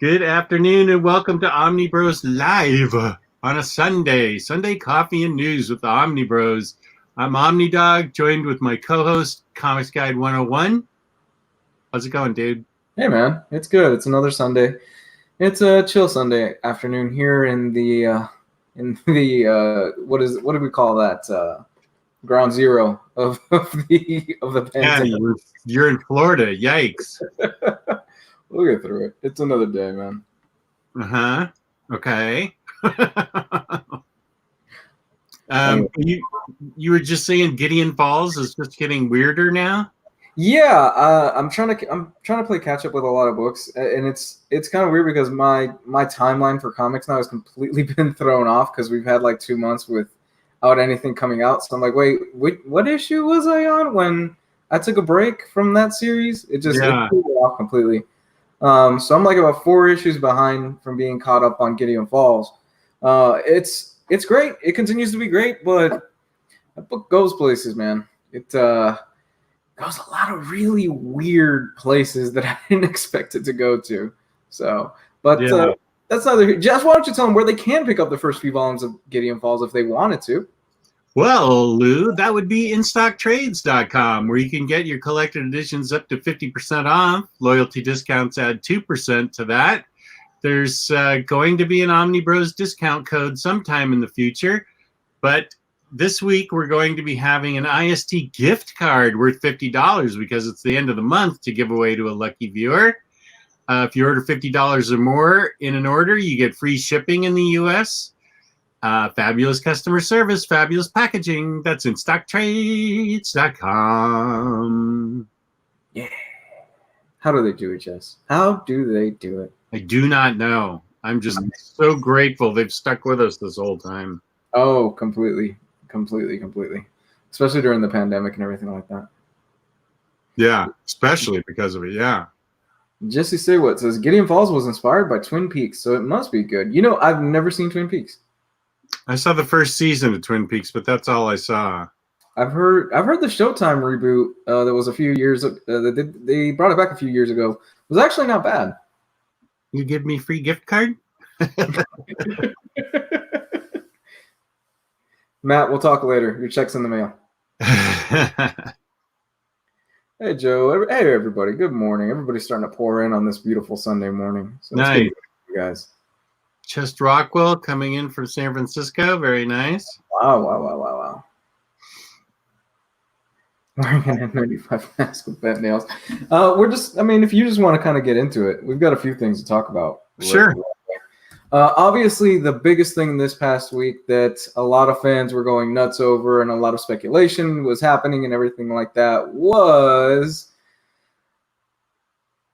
Good afternoon and welcome to Omnibroslive on a Sunday coffee and news with the Omnibros. I'm Omnidog, joined with my co-host, Comics Guide 101. How's it going, dude? Hey, man. It's good. It's another Sunday. It's a chill Sunday afternoon here in the what do we call that? Ground zero of the pandemic. Yeah, you're in Florida. Yikes. We'll get through it. It's another day, man. Uh-huh. Okay. Anyway. You were just saying Gideon Falls is just getting weirder now? Yeah, I'm trying to play catch up with a lot of books, and it's kind of weird because my timeline for comics now has completely been thrown off because we've had like 2 months without anything coming out. So I'm like, wait, what issue was I on when I took a break from that series? It threw me off completely. So I'm like about 4 issues behind from being caught up on Gideon Falls. It's great. It continues to be great, but that book goes places, man. It goes a lot of really weird places that I didn't expect it to go to. So, but that's neither here. Jess, why don't you tell them where they can pick up the first few volumes of Gideon Falls if they wanted to? Well, Lou, that would be InStockTrades.com, where you can get your collected editions up to 50% off. Loyalty discounts add 2% to that. There's going to be an Omnibros discount code sometime in the future, but this week we're going to be having an IST gift card worth $50 because it's the end of the month to give away to a lucky viewer. If you order $50 or more in an order, you get free shipping in the U.S., fabulous customer service, fabulous packaging. That's InStockTrades.com. Yeah. How do they do it, Jess? How do they do it? I do not know. I'm just so grateful they've stuck with us this whole time. Oh, completely. Especially during the pandemic and everything like that. Yeah, especially because of it, yeah. Jesse Saywat says, Gideon Falls was inspired by Twin Peaks, so it must be good. You know, I've never seen Twin Peaks. I saw the first season of Twin Peaks, but that's all I saw. I've heard the Showtime reboot that was a few years they brought it back a few years ago. It was actually not bad. You give me a free gift card? Matt, we'll talk later. Your check's in the mail. Hey, Joe. Hey, everybody. Good morning. Everybody's starting to pour in on this beautiful Sunday morning. So nice. You guys. Chest Rockwell coming in from San Francisco. Very nice. Wow. Wearing an N95 mask with bent nails. If you just want to kind of get into it, we've got a few things to talk about. Sure. Obviously, the biggest thing this past week that a lot of fans were going nuts over and a lot of speculation was happening and everything like that was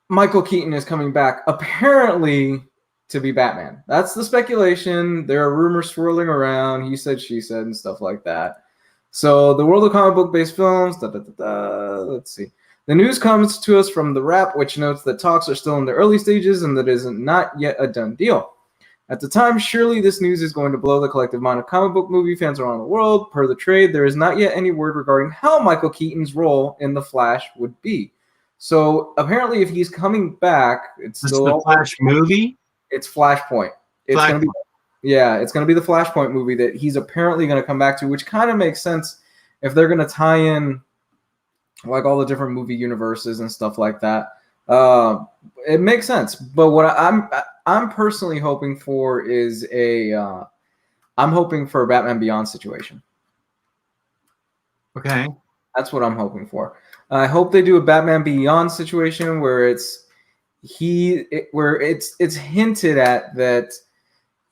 Michael Keaton is coming back, apparently, to be Batman. That's the speculation. There are rumors swirling around. He said, she said, and stuff like that. So the world of comic book-based films, let's see. The news comes to us from The Wrap, which notes that talks are still in the early stages and that is not yet a done deal. At the time, surely this news is going to blow the collective mind of comic book movie fans around the world. Per the trade, there is not yet any word regarding how Michael Keaton's role in The Flash would be. So apparently, if he's coming back, it's still the Flash movie. It's Flashpoint. It's going to be the Flashpoint movie that he's apparently going to come back to, which kind of makes sense if they're going to tie in like all the different movie universes and stuff like that. It makes sense. But what I'm personally hoping for is I'm hoping for a Batman Beyond situation. Okay. That's what I'm hoping for. I hope they do a Batman Beyond situation where it's hinted at that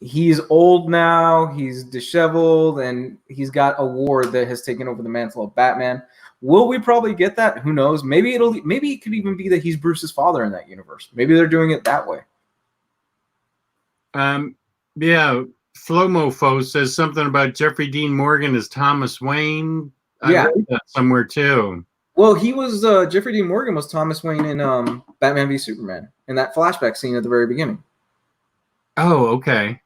he's old now, he's disheveled, and he's got a ward that has taken over the mantle of Batman. Will we probably get that? Who knows? Maybe it could even be that he's Bruce's father in that universe. Maybe they're doing it that way. Yeah. Flomofo says something about Jeffrey Dean Morgan as Thomas Wayne. I read that somewhere too. Well, he was Jeffrey Dean Morgan was Thomas Wayne in Batman v Superman in that flashback scene at the very beginning. Oh, okay.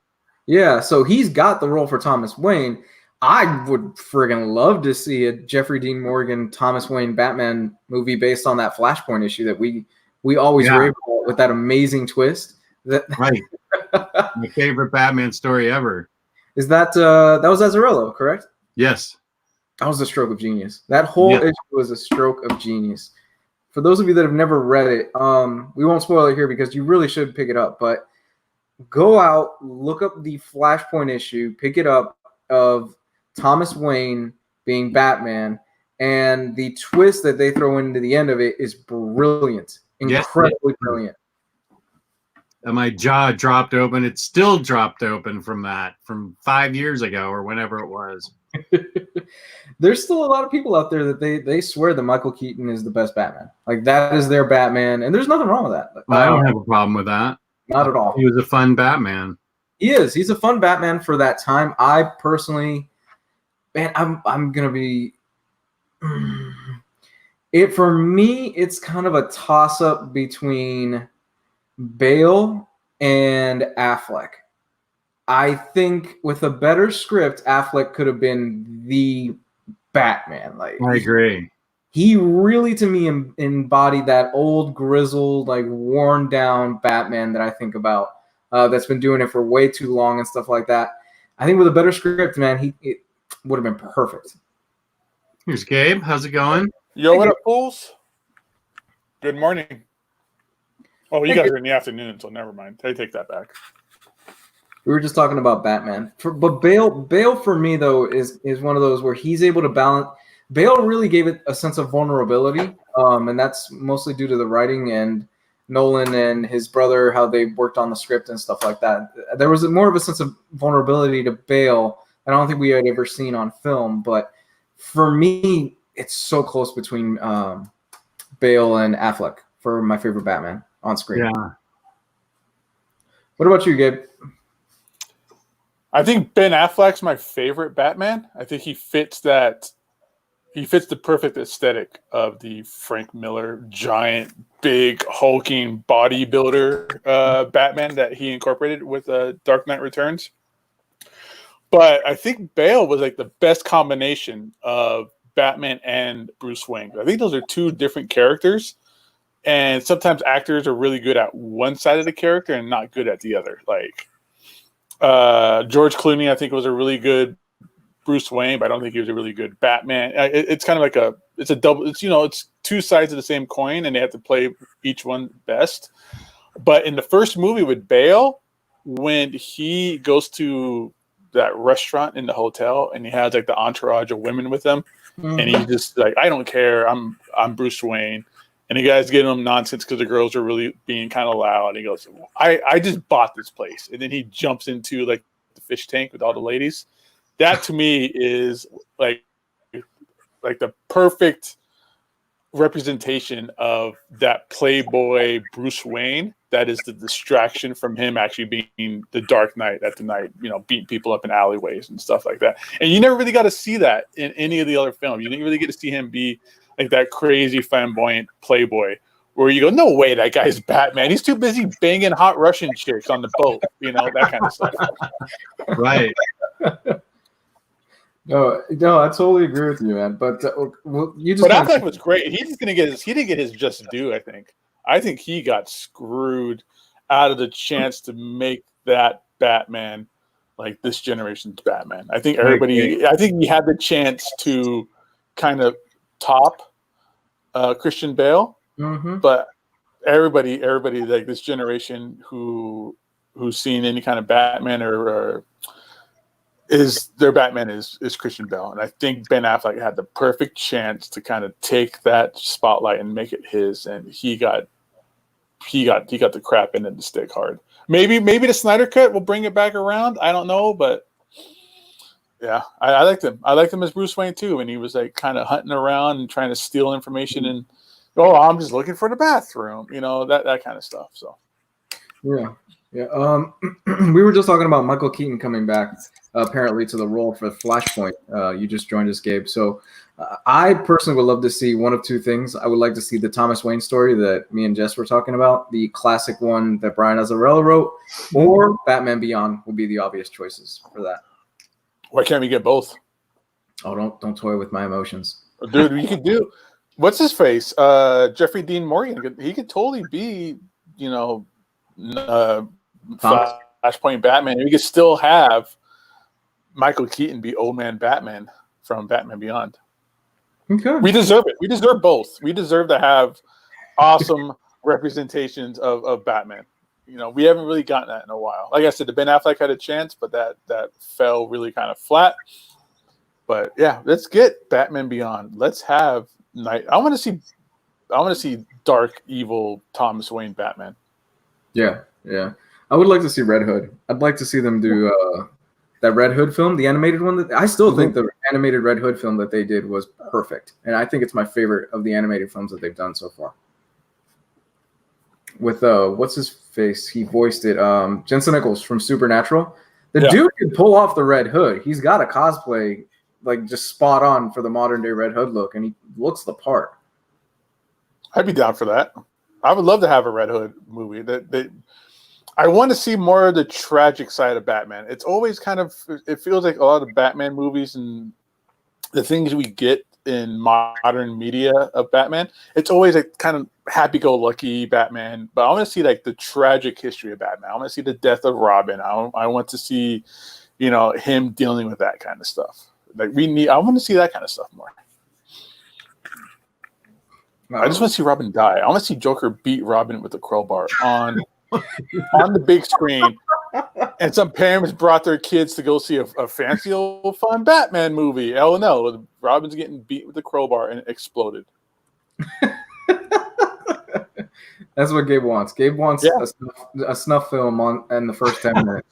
Yeah, so he's got the role for Thomas Wayne. I would friggin' love to see a Jeffrey Dean Morgan Thomas Wayne Batman movie based on that Flashpoint issue that we we always were able with that amazing twist. That right. My favorite Batman story ever. Is that was Azzarello, correct? Yes. That was a stroke of genius. That whole issue was a stroke of genius. For those of you that have never read it, we won't spoil it here because you really should pick it up. But go out, look up the Flashpoint issue, pick it up of Thomas Wayne being Batman, and the twist that they throw into the end of it is brilliant, incredibly brilliant. And my jaw dropped open. It still dropped open from 5 years ago or whenever it was. There's still a lot of people out there that they swear that Michael Keaton is the best Batman. Like, that is their Batman, and there's nothing wrong with that. I don't have a problem with that. Not at all. He was a fun Batman. He is. He's a fun Batman for that time. I personally, man, I'm gonna be. For me, it's kind of a toss-up between Bale and Affleck. I think with a better script, Affleck could have been the Batman. Like, I agree. He really, to me, embodied that old, grizzled, like worn down Batman that I think about. That's been doing it for way too long and stuff like that. I think with a better script, man, it would have been perfect. Here's Gabe. How's it going? Yo, what up, fools? Good morning. Oh, you guys are in the afternoon, so never mind. I take that back. We were just talking about Batman. But Bale for me, though, is one of those where he's able to balance. Bale really gave it a sense of vulnerability, and that's mostly due to the writing and Nolan and his brother, how they worked on the script and stuff like that. There was more of a sense of vulnerability to Bale that I don't think we had ever seen on film. But for me, it's so close between Bale and Affleck for my favorite Batman on screen. Yeah. What about you, Gabe? I think Ben Affleck's my favorite Batman. I think he fits the perfect aesthetic of the Frank Miller giant, big, hulking bodybuilder Batman that he incorporated with Dark Knight Returns. But I think Bale was like the best combination of Batman and Bruce Wayne. I think those are two different characters, and sometimes actors are really good at one side of the character and not good at the other. Like George Clooney, I think was a really good Bruce Wayne, but I don't think he was a really good Batman. It's kind of like it's a double. It's two sides of the same coin, and they have to play each one best. But in the first movie with Bale, when he goes to that restaurant in the hotel and he has like the entourage of women with him, and he's just like, I don't care, I'm Bruce Wayne. And the guy's getting him nonsense because the girls are really being kind of loud. And he goes, I just bought this place. And then he jumps into like the fish tank with all the ladies. That to me is like the perfect representation of that playboy Bruce Wayne. That is the distraction from him actually being the Dark Knight at the night, beating people up in alleyways and stuff like that. And you never really got to see that in any of the other films. You didn't really get to see him be like that crazy flamboyant playboy where you go, no way, that guy's Batman. He's too busy banging hot Russian chicks on the boat, that kind of stuff. Right. No, I totally agree with you, man. But you just. But Affleck was great. He didn't get his just due. I think he got screwed out of the chance to make that Batman like this generation's Batman. I think he had the chance to kind of top Christian Bale, but everybody like this generation who's seen any kind of Batman or their Batman is Christian Bale, and I think Ben Affleck had the perfect chance to kind of take that spotlight and make it his, and he got the crap in the stick hard. Maybe the Snyder cut will bring it back around. I don't know, but yeah, I liked him. I liked him as Bruce Wayne too, and he was like kind of hunting around and trying to steal information and I'm just looking for the bathroom, that kind of stuff. So yeah. We were just talking about Michael Keaton coming back apparently to the role for Flashpoint. You just joined us, Gabe. So I personally would love to see one of two things. I would like to see the Thomas Wayne story that me and Jess were talking about, the classic one that Brian Azzarello wrote, or Batman Beyond would be the obvious choices for that. Why can't we get both? Oh, don't toy with my emotions. Dude, we could do what's his face? Jeffrey Dean Morgan. He could totally be, Flashpoint Batman. We could still have Michael Keaton be Old Man Batman from Batman Beyond. Okay. We deserve it. We deserve both. We deserve to have awesome representations of Batman. We haven't really gotten that in a while. Like I said, the Ben Affleck had a chance, but that fell really kind of flat. But yeah, let's get Batman Beyond. Let's have Night. I want to see dark, evil Thomas Wayne Batman. Yeah. I would like to see Red Hood. I'd like to see them do that Red Hood film, the animated one. I still think the animated Red Hood film that they did was perfect, and I think it's my favorite of the animated films that they've done so far. With what's his face? He voiced it. Jensen Ackles from Supernatural. The dude can pull off the Red Hood. He's got a cosplay like just spot on for the modern day Red Hood look, and he looks the part. I'd be down for that. I would love to have a Red Hood movie. I want to see more of the tragic side of Batman. It's always it feels like a lot of Batman movies and the things we get in modern media of Batman, it's always like kind of happy-go-lucky Batman. But I want to see like the tragic history of Batman. I want to see the death of Robin. I want to see, him dealing with that kind of stuff. Like I want to see that kind of stuff more. I just want to see Robin die. I want to see Joker beat Robin with a crowbar on the big screen. And some parents brought their kids to go see a fancy old fun Batman movie. Oh no, Robin's getting beat with a crowbar and it exploded. That's what Gabe wants. Gabe wants a snuff film in the first 10 minutes.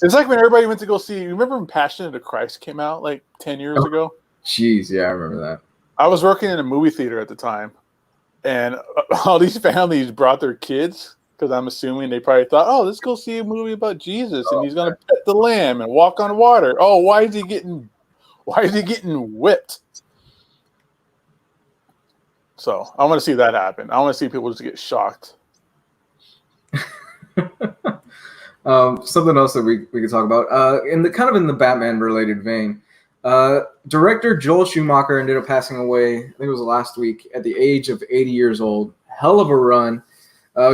It's like when everybody went to go see. You remember when Passion of the Christ came out like 10 years ago? Jeez, yeah, I remember that. I was working in a movie theater at the time, and all these families brought their kids because I'm assuming they probably thought, "Oh, let's go see a movie about Jesus, and he's gonna pet the lamb and walk on water." Oh, why is he getting whipped? So I want to see that happen. I want to see people just get shocked. Something else that we could talk about in the Batman related vein. Director Joel Schumacher ended up passing away. I think it was last week at the age of 80 years old. Hell of a run.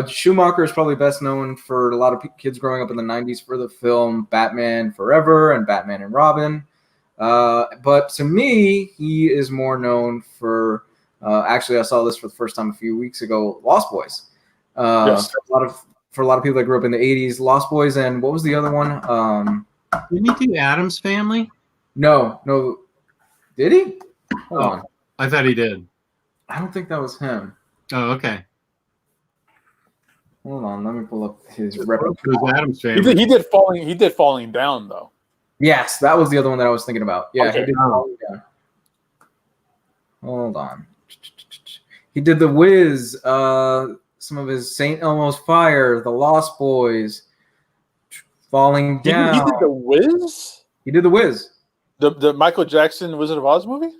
Schumacher is probably best known for a lot of kids growing up in the 90s for the film Batman Forever and Batman and Robin. But to me, he is more known for actually, I saw this for the first time a few weeks ago, Lost Boys. Yes. For a lot of people that grew up in the 80s, Lost Boys, and what was the other one? Didn't he do Addams Family? No. Did he? Hold on. I thought he did. I don't think that was him. Oh, okay. Hold on, let me pull up his It repertoire. was Addams Family. He did Falling Down though. Yes, that was the other one that I was thinking about. Yeah, Okay. he did Falling Down. Hold on. He did The Wiz, some of his St. Elmo's Fire, The Lost Boys, Falling Down. He did The Wiz? He did The Wiz. The Michael Jackson Wizard of Oz movie?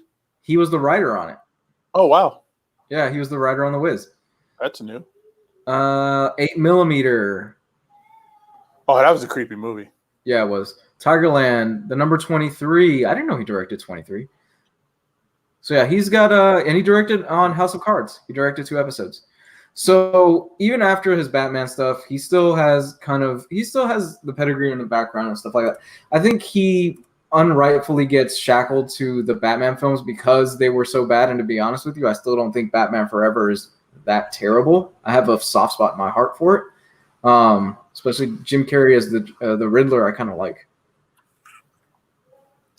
He was the writer on it. Oh, wow. Yeah, he was the writer on The Wiz. That's new. 8mm. Oh, that was a creepy movie. Yeah, it was. Tigerland, the number 23. I didn't know he directed 23. So yeah, he's got and he directed on House of Cards. He directed 2 episodes. So even after his Batman stuff, he still has the pedigree in the background and stuff like that. I think he unrightfully gets shackled to the Batman films because they were so bad. And to be honest with you, I still don't think Batman Forever is that terrible. I have a soft spot in my heart for it. Especially Jim Carrey as the Riddler, I kind of like.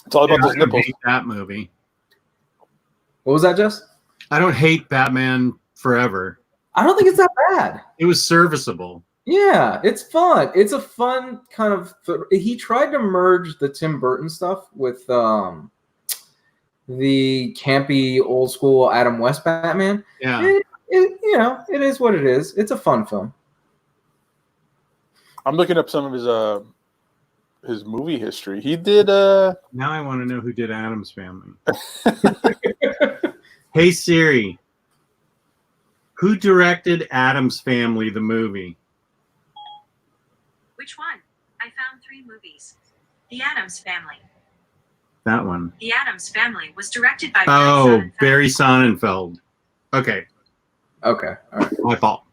It's all about those I don't nipples. hate that movie. What was that, Jess? I don't hate Batman Forever. I don't think it's that bad. It was serviceable. Yeah, it's fun. It's a fun kind of. He tried to merge the Tim Burton stuff with the campy old school Adam West Batman. Yeah. It is what it is. It's a fun film. I'm looking up some of his movie history. He did Now I want to know who did Addams Family. Hey Siri, who directed Addams Family, the movie? Which one? I found 3 movies. The Addams Family. That one. The Addams Family was directed by Oh, Barry Sonnenfeld. Okay, Okay, all right. my fault.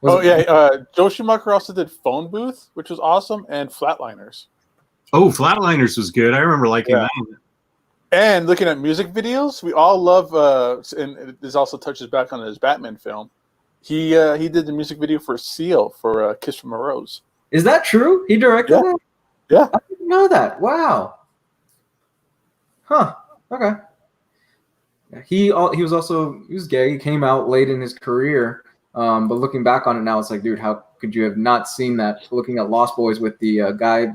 Joe Schumacher also did Phone Booth, which was awesome, and Flatliners. Oh, Flatliners was good. I remember liking that. And looking at music videos, we all love, and this also touches back on his Batman film. He did the music video for Seal for Kiss from a Rose. Is that true? He directed that? Yeah. I didn't know that. Wow. Huh. Okay. He was gay. He came out late in his career. But looking back on it now, it's like, dude, how could you have not seen that? Looking at Lost Boys with the guy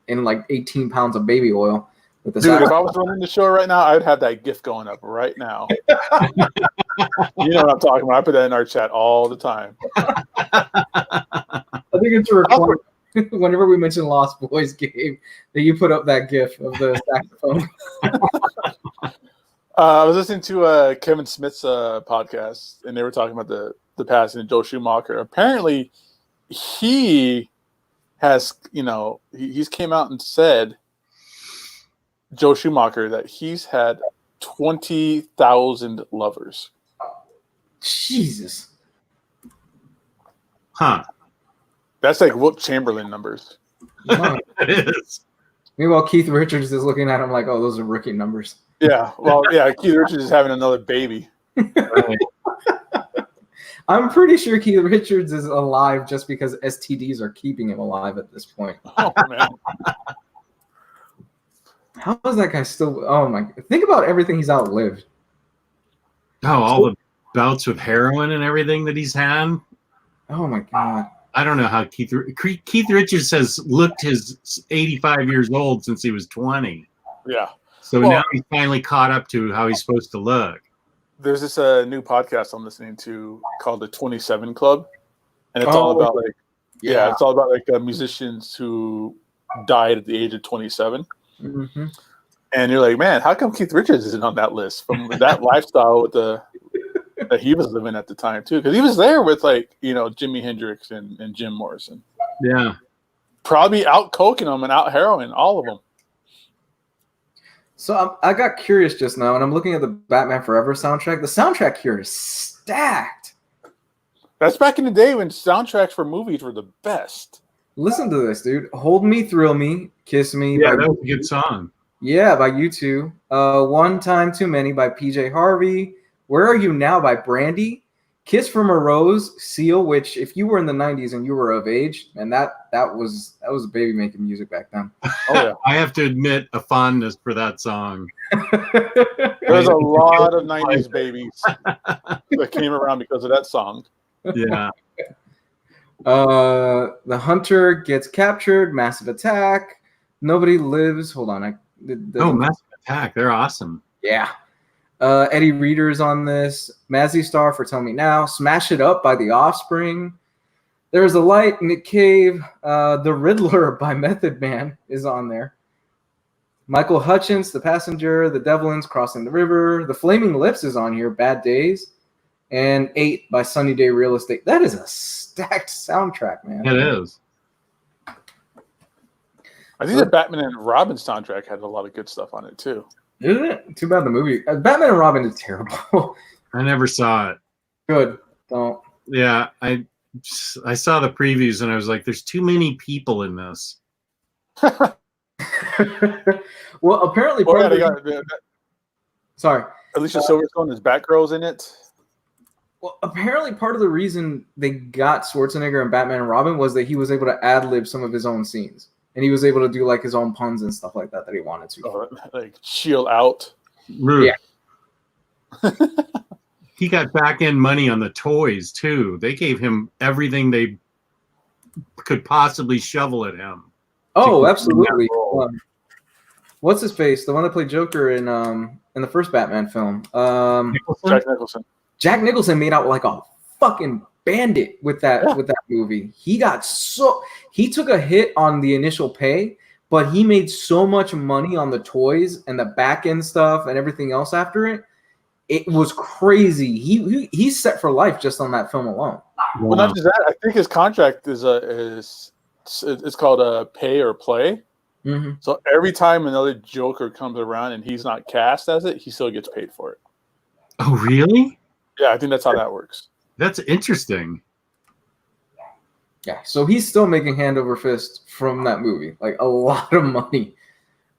in like 18 pounds of baby oil. With the Dude, if I was running the show right now, I would have that GIF going up right now. You know what I'm talking about. I put that in our chat all the time. I think it's a requirement. Whenever we mention Lost Boys game, that you put up that GIF of the saxophone. I was listening to Kevin Smith's podcast, and they were talking about the passing of Joe Schumacher. Apparently, he has, he's came out and said, Joe Schumacher, that he's had 20,000 lovers. Jesus. Huh. That's like Wilt Chamberlain numbers. Wow. It is. Meanwhile, Keith Richards is looking at him like, oh, those are rookie numbers. Yeah, well, yeah, Keith Richards is having another baby. Right. I'm pretty sure Keith Richards is alive just because STDs are keeping him alive at this point. Oh, man. How is that guy still? Oh, my. Think about everything he's outlived. Oh, all the bouts with heroin and everything that he's had. Oh, my God. I don't know how Keith Richards has looked his 85 years old since he was 20. Yeah. So now he's finally caught up to how he's supposed to look. There's this new podcast I'm listening to called the 27 Club, and it's all about it's all about musicians who died at the age of 27. Mm-hmm. And you're like, man, how come Keith Richards isn't on that list from that lifestyle with that he was living at the time too? Because he was there with Jimi Hendrix and Jim Morrison. Yeah, probably out coking them and out heroin, all of them. So I got curious just now, and I'm looking at the Batman Forever soundtrack. The soundtrack here is stacked. That's back in the day when soundtracks for movies were the best. Listen to this, dude. Hold Me, Thrill Me, Kiss Me. Yeah, that was a good song. Yeah, by U2. One Time Too Many by PJ Harvey. Where Are You Now by Brandy. Kiss from a Rose, Seal, which if you were in the 90s and you were of age, and that was baby making music back then. Oh yeah. I have to admit a fondness for that song. There's a lot of 90s babies that came around because of that song. Yeah. The Hunter Gets Captured, Massive Attack, Nobody Lives. Hold on. Massive Attack. They're awesome. Yeah. Eddie Reader's on this. Mazzy Star for Tell Me Now. Smash It Up by The Offspring. There's a Light, Nick Cave. The Riddler by Method Man is on there. Michael Hutchence, The Passenger. The Devlins, Crossing the River. The Flaming Lips is on here, Bad Days. And 8 by Sunny Day Real Estate. That is a stacked soundtrack, man. It is. I think the Batman and Robin soundtrack had a lot of good stuff on it too. Isn't it? Too bad the movie. Batman and Robin is terrible. I never saw it. Good. Don't. Yeah, I saw the previews and I was like, there's too many people in this. Well, apparently sorry. Alicia Silverstone is Batgirl's in it. Well, apparently part of the reason they got Schwarzenegger and Batman and Robin was that he was able to ad-lib some of his own scenes. And he was able to do like his own puns and stuff like that he wanted to. Like chill out. Yeah. He got back end money on the toys too. They gave him everything they could possibly shovel at him. Oh, absolutely. What's his face? The one that played Joker in the first Batman film. Jack Nicholson. Jack Nicholson made out like a fucking bandit with that movie. He took a hit on the initial pay, but he made so much money on the toys and the back end stuff and everything else after it. It was crazy. He's set for life just on that film alone. Well, not just that. I think his contract is it's called a pay or play. Mm-hmm. So every time another Joker comes around and he's not cast as it, he still gets paid for it. Oh, really? Yeah, I think that's how that works. That's interesting. Yeah, so he's still making hand over fist from that movie, like a lot of money.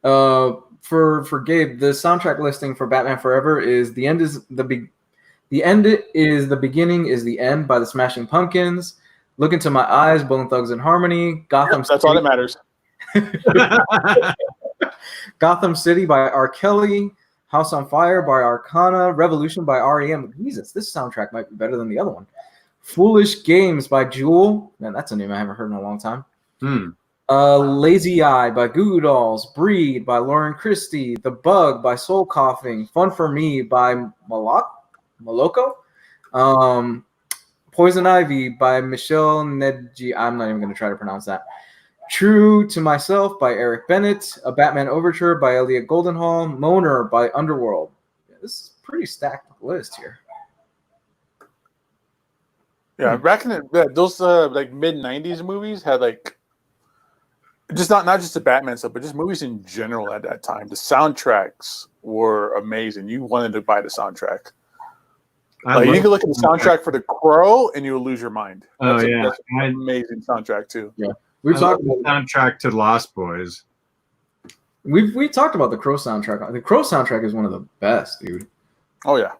For Gabe, the soundtrack listing for Batman Forever is the end is the end is the beginning is the end by the Smashing Pumpkins. Look into My Eyes, Bone Thugs and Harmony, Gotham. That's all that matters. Gotham City by R. Kelly, House on Fire by Arcana, Revolution by REM. Jesus, this soundtrack might be better than the other one. Foolish Games by Jewel. Man, that's a name I haven't heard in a long time. Lazy Eye by Goo Goo Dolls. Breed by Lauren Christie. The Bug by Soul Coughing. Fun for Me by Moloko. Poison Ivy by Michelle Nedji. I'm not even going to try to pronounce that. True to Myself by Eric Bennett. A Batman Overture by Elliot Goldenhall. Moaner by Underworld. Yeah, this is a pretty stacked list here. Yeah, back in those like mid '90s movies had like just not just the Batman stuff, but just movies in general at that time. The soundtracks were amazing. You wanted to buy the soundtrack. Like, you can look at the soundtrack for The Crow and you'll lose your mind. That's that's an amazing soundtrack too. Yeah, we've talked about the soundtrack to Lost Boys. We talked about the Crow soundtrack. The Crow soundtrack is one of the best, dude. Oh yeah.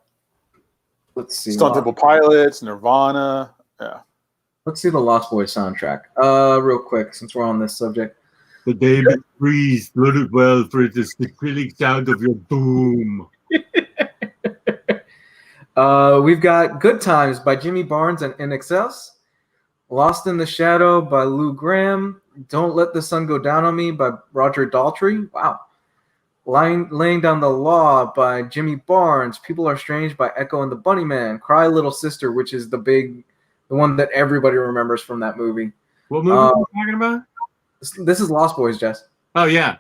Let's see. Stone Temple Pilots, Nirvana. Yeah. Let's see the Lost Boys soundtrack. Real quick, since we're on this subject. The David Freeze, load it well, for it is the critic sound of your doom. We've got Good Times by Jimmy Barnes and InXS. Lost in the Shadow by Lou Graham. Don't Let the Sun Go Down on Me by Roger Daltrey. Wow. Laying Down the Law by Jimmy Barnes. People Are Strange by Echo and the Bunnymen. Cry Little Sister, which is the one that everybody remembers from that movie. What movie are you talking about? This is Lost Boys, Jess. Oh, yeah.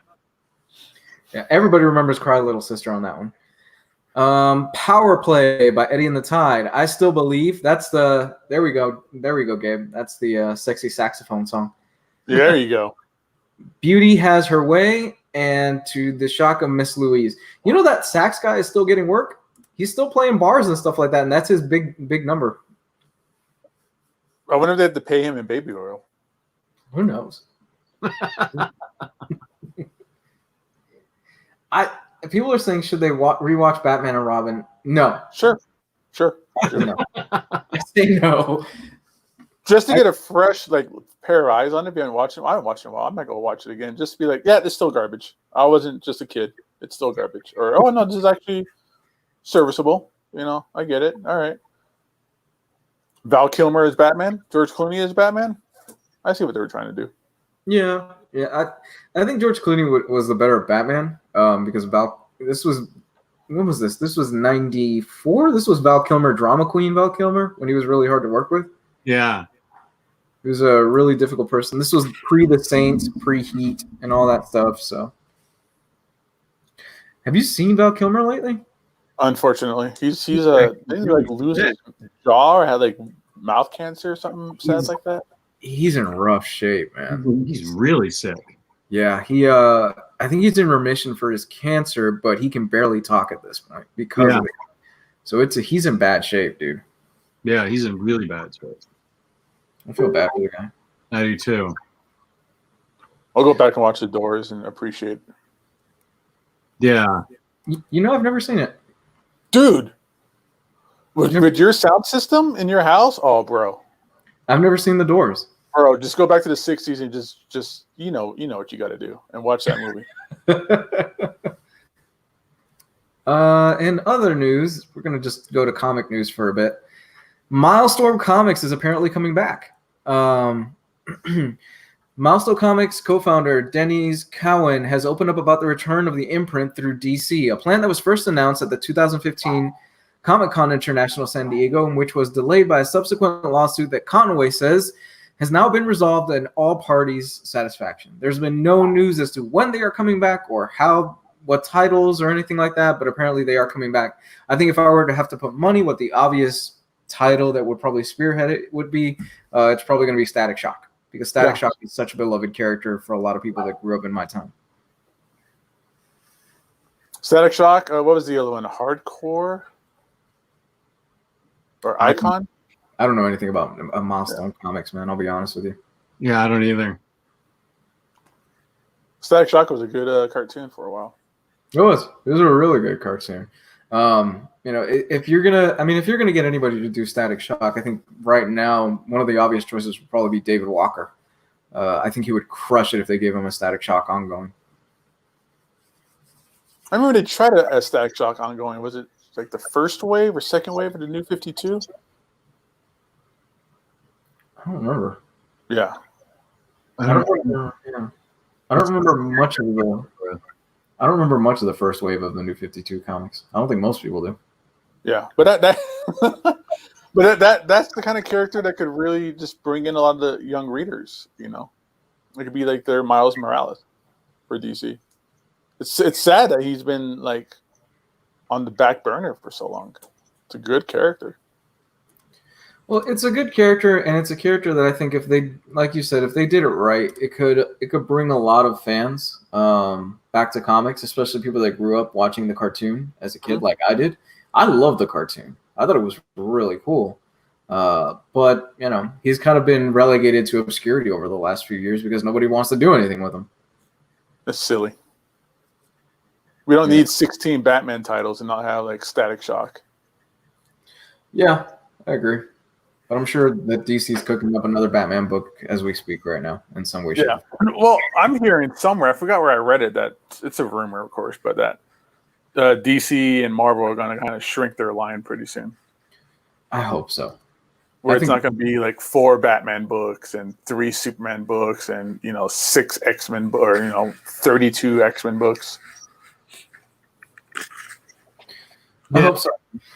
Yeah, everybody remembers Cry Little Sister on that one. Power Play by Eddie and the Tide. I Still Believe. That's the... There we go, Gabe. That's the sexy saxophone song. There you go. Beauty Has Her Way, and To the Shock of Miss Louise. You know that sax guy is still getting work? He's still playing bars and stuff like that, and that's his big number. I wonder if they have to pay him in baby oil. Who knows? People are saying, should they rewatch Batman and Robin? No. Sure. No. I say no. Just to get a fresh pair of eyes on it. If you haven't watched it, I haven't watched it in a while. I'm not gonna watch it again. Just to be like, yeah, it's still garbage. I wasn't just a kid. It's still garbage. Or oh no, this is actually serviceable. I get it. All right. Val Kilmer as Batman. George Clooney as Batman. I see what they were trying to do. Yeah. I think George Clooney was the better Batman because Val. When was this? This was 94. This was Val Kilmer, drama queen Val Kilmer, when he was really hard to work with. Yeah. He was a really difficult person. This was pre The Saints, pre Heat, and all that stuff. So, have you seen Val Kilmer lately? Unfortunately, he's didn't he lose his jaw or had mouth cancer or something sad like that? He's in rough shape, man. He's really sick. Yeah, I think he's in remission for his cancer, but he can barely talk at this point because of it. So he's in bad shape, dude. Yeah, he's in really bad shape. I feel bad for the guy. I do too. I'll go back and watch The Doors and appreciate it. Yeah. I've never seen it. Dude, with your sound system in your house? Oh, bro. I've never seen The Doors. Bro, just go back to the 60s and just you know what you got to do and watch that movie. In other news, we're going to just go to comic news for a bit. Milestone Comics is apparently coming back. Milestone Comics co-founder Dennis Cowan has opened up about the return of the imprint through DC, a plan that was first announced at the 2015 Comic-Con International San Diego, and which was delayed by a subsequent lawsuit that Conway says has now been resolved in all parties' satisfaction. There's been no news as to when they are coming back or what titles or anything like that, but apparently they are coming back. I think if I were to have to put money, what the obvious title that would probably spearhead it would be, it's probably going to be Static Shock, because Static Shock is such a beloved character for a lot of people that grew up in my time. Static Shock. What was the other one? Hardcore. or Icon. I don't know anything about Milestone Comics, man. I'll be honest with you. Yeah, I don't either. Static Shock was a good cartoon for a while. It was a really good cartoon. If you're gonna get anybody to do Static Shock, I think right now one of the obvious choices would probably be David Walker. I think he would crush it if they gave him a Static Shock ongoing. I remember they tried a Static Shock ongoing. Was it like the first wave or second wave of the New 52? I don't remember. Yeah. I don't remember much of the first wave of the New 52 comics. I don't think most people do. Yeah, but that's the kind of character that could really just bring in a lot of the young readers. It could be like their Miles Morales for DC. It's sad that he's been like on the back burner for so long. It's a good character. Well, it's a good character, and it's a character that I think if they, like you said, if they did it right, it could bring a lot of fans back to comics, especially people that grew up watching the cartoon as a kid, like I did. I loved the cartoon. I thought it was really cool. But he's kind of been relegated to obscurity over the last few years because nobody wants to do anything with him. That's silly. We don't need 16 Batman titles and not have like Static Shock. Yeah, I agree. But I'm sure that DC's cooking up another Batman book as we speak right now in some way. Yeah. Well, I'm hearing somewhere, I forgot where I read it, that it's a rumor, of course, but that DC and Marvel are going to kind of shrink their line pretty soon. I hope so. Where it's not going to be like 4 Batman books and 3 Superman books and 6 X-Men or 32 X-Men books. I hope so.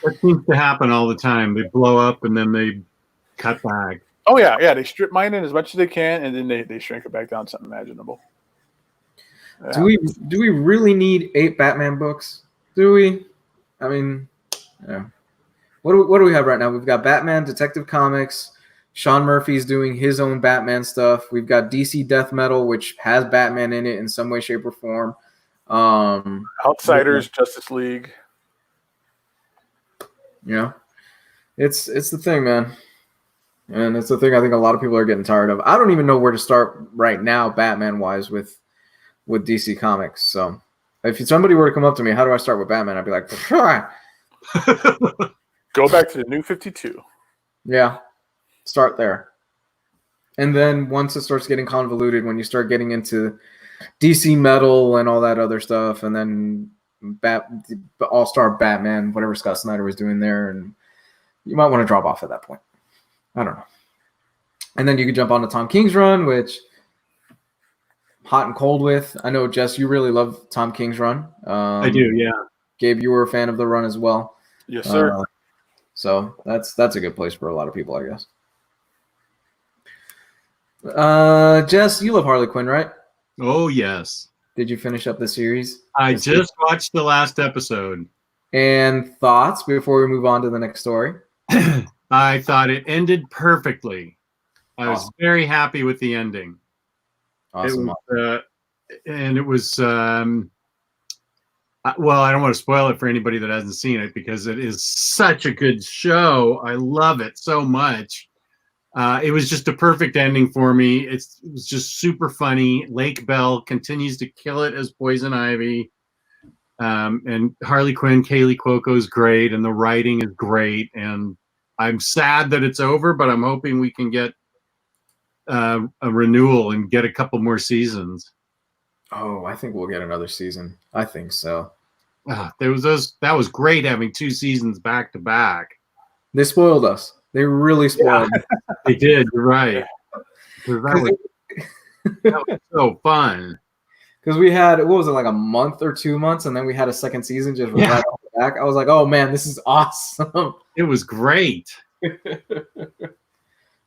That seems to happen all the time. They blow up and then they cut back. Oh yeah. They strip mine in as much as they can, and then they shrink it back down to something imaginable. Yeah. Do we really need 8 Batman books? Do we? I mean, yeah. What do we have right now? We've got Batman, Detective Comics. Sean Murphy's doing his own Batman stuff. We've got DC Death Metal, which has Batman in it in some way, shape, or form. Outsiders, Justice League. It's the thing, man. And it's the thing I think a lot of people are getting tired of. I don't even know where to start right now, Batman-wise, with DC Comics. So if somebody were to come up to me, how do I start with Batman? I'd be like, go back to the New 52. Yeah, start there. And then once it starts getting convoluted, when you start getting into DC Metal and all that other stuff, and then All-Star Batman, whatever Scott Snyder was doing there, and you might want to drop off at that point. I don't know. And then you can jump on to Tom King's run, which hot and cold with. I know, Jess, you really love Tom King's run. I do, yeah. Gabe, you were a fan of the run as well. Yes, sir. So that's a good place for a lot of people, I guess. Jess, you love Harley Quinn, right? Oh, yes. Did you finish up the series? I just watched the last episode. And thoughts before we move on to the next story? I thought it ended perfectly. I was very happy with the ending. Awesome. It was well, I don't want to spoil it for anybody that hasn't seen it because it is such a good show. I love it so much. It was just a perfect ending for me. It was just super funny. Lake Bell continues to kill it as Poison Ivy. And Harley Quinn, Kaylee Cuoco is great, and the writing is great. And I'm sad that it's over, but I'm hoping we can get a renewal and get a couple more seasons. Oh, I think we'll get another season. I think so. That was great having 2 seasons back to back. They spoiled us. They really spoiled us. They did. You're right. That was so fun. Because we had, what was it, like a month or 2 months, and then we had a second season just right off the back. I was like, oh man, this is awesome. It was great.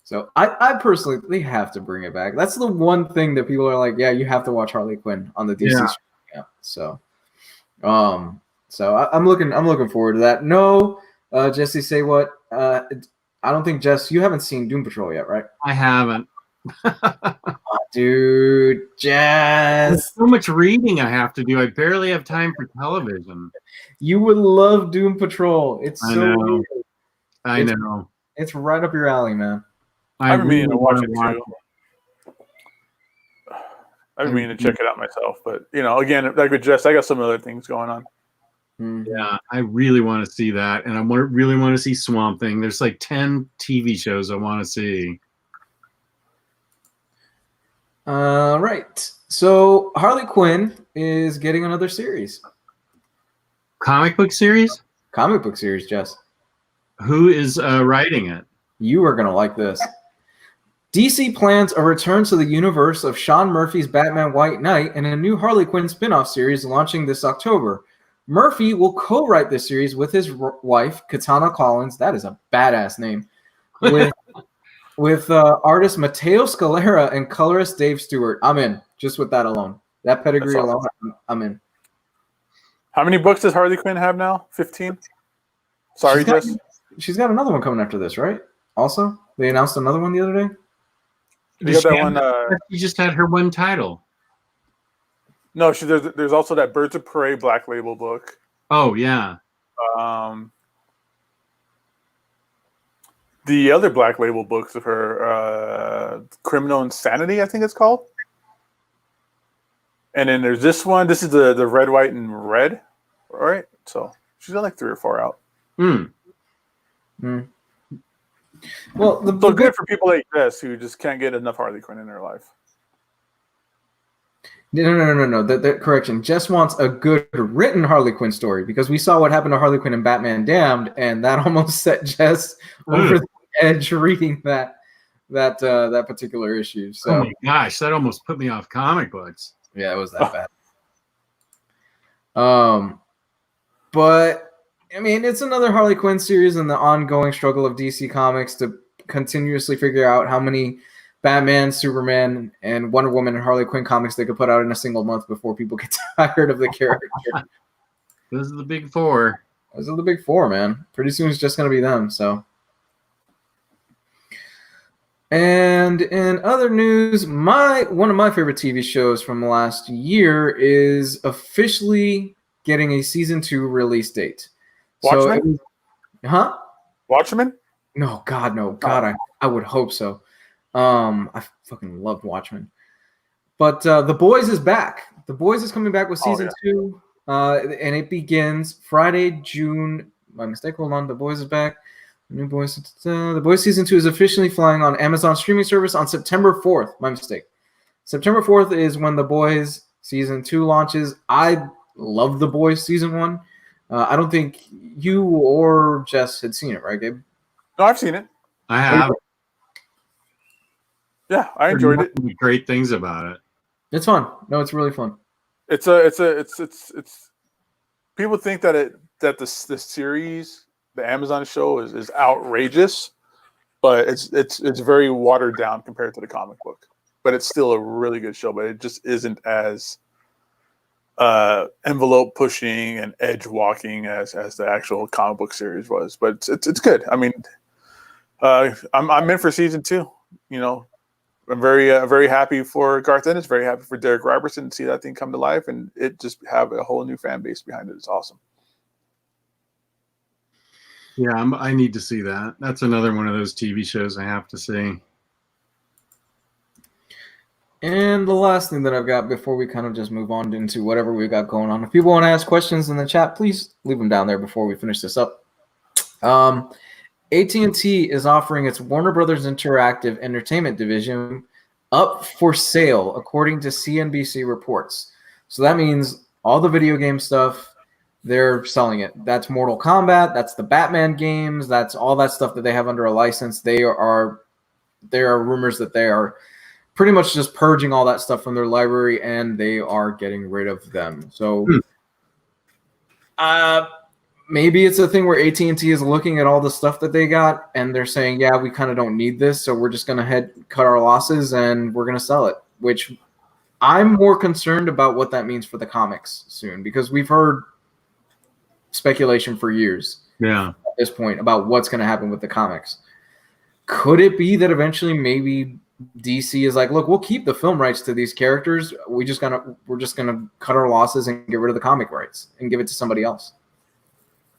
So I personally, they have to bring it back. That's the one thing that people are like, yeah, you have to watch Harley Quinn on the DC show. Yeah. So, I'm looking forward to that. No, Jesse, say what? I don't think, Jess, you haven't seen Doom Patrol yet, right? I haven't. Dude, Jess. There's so much reading I have to do. I barely have time for television. You would love Doom Patrol. It's so weird. I know. It's right up your alley, man. I've been meaning to watch it wanna too. I've been meaning to check it out myself, but again, like with Jess, I got some other things going on. Yeah, I really want to see that, and I really want to see Swamp Thing. There's like 10 TV shows I want to see. Right. So Harley Quinn is getting another series. Comic book series? Comic book series, Jess. Who is writing it? You are going to like this. DC plans a return to the universe of Sean Murphy's Batman White Knight and a new Harley Quinn spin-off series launching this October. Murphy will co-write this series with his wife, Katana Collins. That is a badass name. With artist Matteo Scalera and colorist Dave Stewart. I'm in, just with that alone. That pedigree alone, I'm in. How many books does Harley Quinn have now? 15? Sorry, Jess. She's got another one coming after this, right? Also, they announced another one the other day. You got that one. She just had her one title. No, there's also that Birds of Prey Black Label book. Oh yeah. The other Black Label books of her, Criminal Insanity, I think it's called. And then there's this one. This is the Red, White, and Red. All right. So she's got like 3 or 4 out. Well, so good for people like this who just can't get enough Harley Quinn in their life. No. The correction. Jess wants a good written Harley Quinn story because we saw what happened to Harley Quinn and Batman Damned, and that almost set Jess over the edge reading that particular issue. So, oh my gosh, that almost put me off comic books. Yeah, it was that bad. But I mean, it's another Harley Quinn series and the ongoing struggle of DC Comics to continuously figure out how many Batman, Superman, and Wonder Woman and Harley Quinn comics they could put out in a single month before people get tired of the character. Those are the big 4. Those are the big 4, man. Pretty soon it's just going to be them. So, and in other news, one of my favorite TV shows from last year is officially getting a season 2 release date. Watchmen? Watchmen? No, God, no. God, I would hope so. I fucking loved Watchmen. But The Boys is back. The Boys is coming back with season 2. And it begins Friday, June. My mistake. Hold on. The Boys is back. New Boys. The Boys season 2 is officially flying on Amazon streaming service on September 4th. My mistake. September 4th is when The Boys season 2 launches. I love The Boys season 1. I don't think you or Jess had seen it, right, Gabe? No, I've seen it. I have. Yeah, I enjoyed it. Great things about it. It's fun. No, it's really fun. It's people think that the series, the Amazon show is outrageous, but it's very watered down compared to the comic book. But it's still a really good show, but it just isn't as envelope pushing and edge walking as the actual comic book series was. But it's good. I mean, I'm in for season 2. I'm very happy for Garth Ennis, very happy for Derek Robertson to see that thing come to life, and it just have a whole new fan base behind it. It's awesome. Yeah, I need to see that. That's another one of those TV shows I have to see. And the last thing that I've got before we kind of just move on into whatever we got going on. If people want to ask questions in the chat, please leave them down there before we finish this up. AT&T is offering its Warner Brothers Interactive Entertainment division up for sale, according to CNBC reports. So that means all the video game stuff, they're selling it. That's Mortal Kombat, that's the Batman games, that's all that stuff that they have under a license. There are rumors that they are pretty much just purging all that stuff from their library, and they are getting rid of them. So maybe it's a thing where AT&T is looking at all the stuff that they got, and they're saying, yeah, we kind of don't need this, so we're just going to cut our losses, and we're going to sell it, which I'm more concerned about what that means for the comics soon, because we've heard speculation for years at this point about what's going to happen with the comics. Could it be that eventually maybe DC is like, look, we'll keep the film rights to these characters. We're just gonna cut our losses and get rid of the comic rights and give it to somebody else.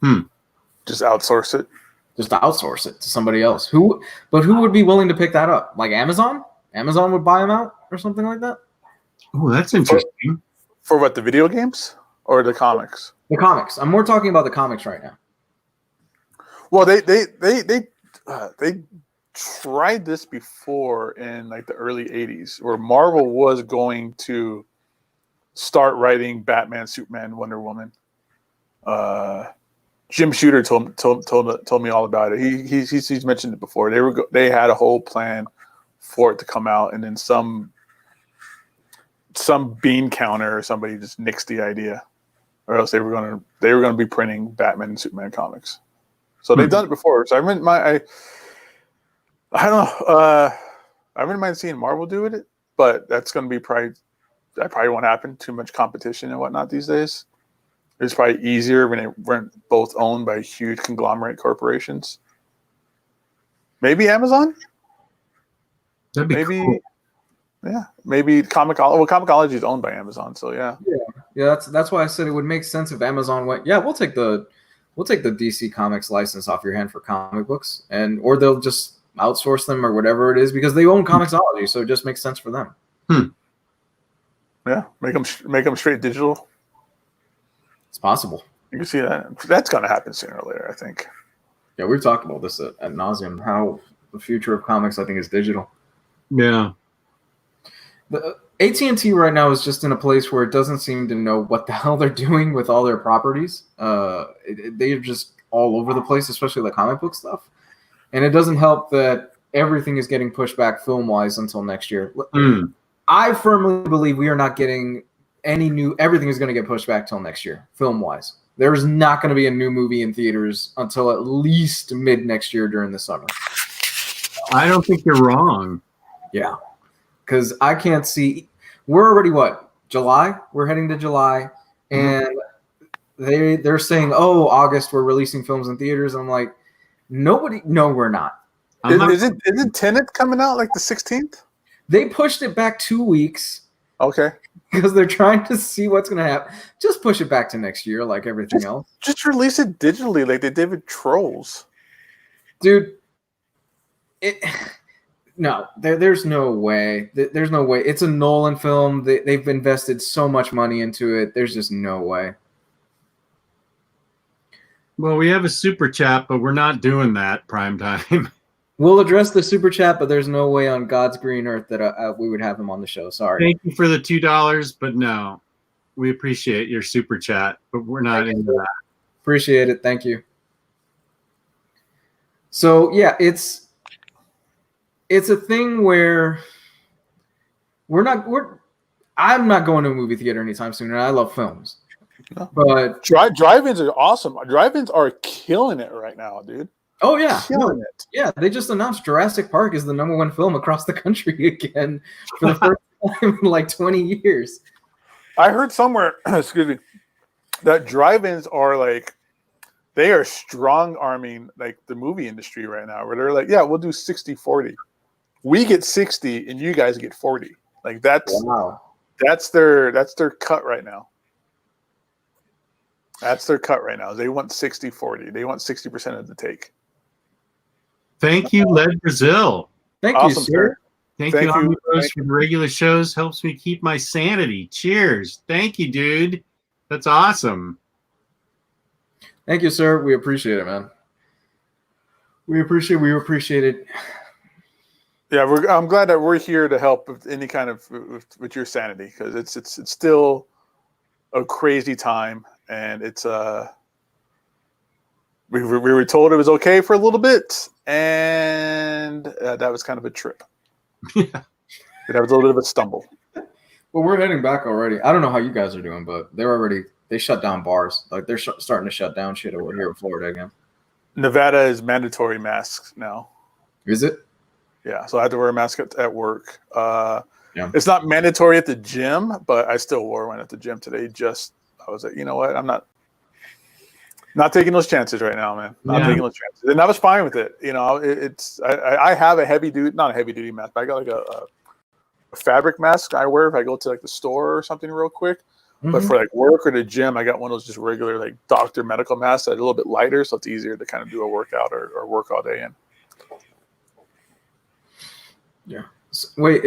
Just outsource it. Just to outsource it to somebody else. Who would be willing to pick that up? Like Amazon? Amazon would buy them out or something like that? Oh, that's interesting. For what, the video games or the comics? The comics. I'm more talking about the comics right now. Well, they tried this before in like the early 80s where Marvel was going to start writing Batman, Superman, Wonder Woman. Jim Shooter told me all about it. He's mentioned it before. They had a whole plan for it to come out, and then some bean counter or somebody just nixed the idea, or else they were gonna be printing Batman and Superman comics. So they've done it before. So I don't know. I wouldn't mind seeing Marvel do it, but that's going to be that probably won't happen. Too much competition and whatnot these days. It's probably easier when they weren't both owned by huge conglomerate corporations. Maybe Amazon. That'd be cool. Yeah. Maybe Comicology. Well, Comicology is owned by Amazon, so yeah. Yeah. That's why I said it would make sense if Amazon went. Yeah, we'll take the DC Comics license off your hand for comic books, or they'll just outsource them or whatever it is because they own Comixology, so it just makes sense for them. Yeah, make them straight digital. It's possible. You can see that. That's going to happen sooner or later, I think. Yeah, we've talked about this at nauseum. How the future of comics, I think, is digital. Yeah. The AT&T right now is just in a place where it doesn't seem to know what the hell they're doing with all their properties. They're just all over the place, especially the comic book stuff. And it doesn't help that everything is getting pushed back film-wise until next year. I firmly believe we are not getting any new. Everything is going to get pushed back till next year, film-wise. There is not going to be a new movie in theaters until at least mid next year during the summer. I don't think you're wrong. Yeah, because I can't see. We're already July? We're heading to July, and they're saying, "Oh, August we're releasing films in theaters." I'm like, nobody. No, we're not. Isn't Tenet coming out like the 16th? They pushed it back 2 weeks. Okay. Because they're trying to see what's going to happen. Just push it back to next year like everything else. Just release it digitally like they did with Trolls. Dude, there's no way. There's no way. It's a Nolan film. They've invested so much money into it. There's just no way. Well, we have a super chat, but we're not doing that prime time. We'll address the super chat, but there's no way on God's green earth that we would have him on the show. Sorry. Thank you for the $2, but no, we appreciate your super chat, but we're not into that. Appreciate it. Thank you. So yeah, it's a thing where I'm not going to a movie theater anytime soon, and I love films. No. But drive-ins are awesome. Drive-ins are killing it right now, dude. Oh yeah, killing it. Yeah, they just announced Jurassic Park is the #1 film across the country again for the first time in like 20 years. I heard somewhere, excuse me, that drive-ins are they are strong-arming like the movie industry right now, where they're like, yeah, we'll do 60-40. We get 60 and you guys get 40. Like that's their cut right now. That's their cut right now. They want 60-40. They want 60% of the take. Thank you, Led Brazil. Thank you, sir. Thank you, Omnibros, for the regular shows. Helps me keep my sanity. Cheers. Thank you, dude. That's awesome. Thank you, sir. We appreciate it, man. We appreciate it. Yeah, I'm glad that we're here to help with any kind of with your sanity, because it's still a crazy time, and it's we were told it was okay for a little bit, and that was kind of a trip. Yeah, that was a little bit of a stumble. Well, we're heading back already. I don't know how you guys are doing, but they shut down bars. Like they're starting to shut down shit over here in Florida again. Nevada is mandatory masks now. Is it? Yeah, so I had to wear a mask at work. Yeah. It's not mandatory at the gym, but I still wore one at the gym today. I was like, you know what? I'm not taking those chances right now, man. Not taking those chances. And I was fine with it. You know, I have not a heavy duty mask, but I got like a fabric mask I wear if I go to like the store or something real quick. But for like work or the gym, I got one of those just regular like doctor medical masks that's a little bit lighter, so it's easier to kind of do a workout or work all day in. Yeah. So, wait,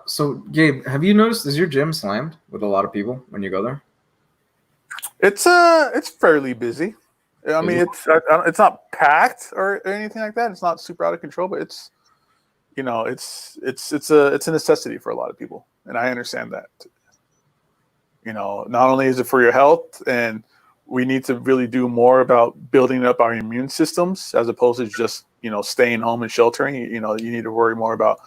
so Gabe, have you noticed, is your gym slammed with a lot of people when you go there? It's fairly busy. I mean, it's not packed or anything like that. It's not super out of control, but it's a necessity for a lot of people, and I understand that. Not only is it for your health, and we need to really do more about building up our immune systems as opposed to just staying home and sheltering. You need to worry more about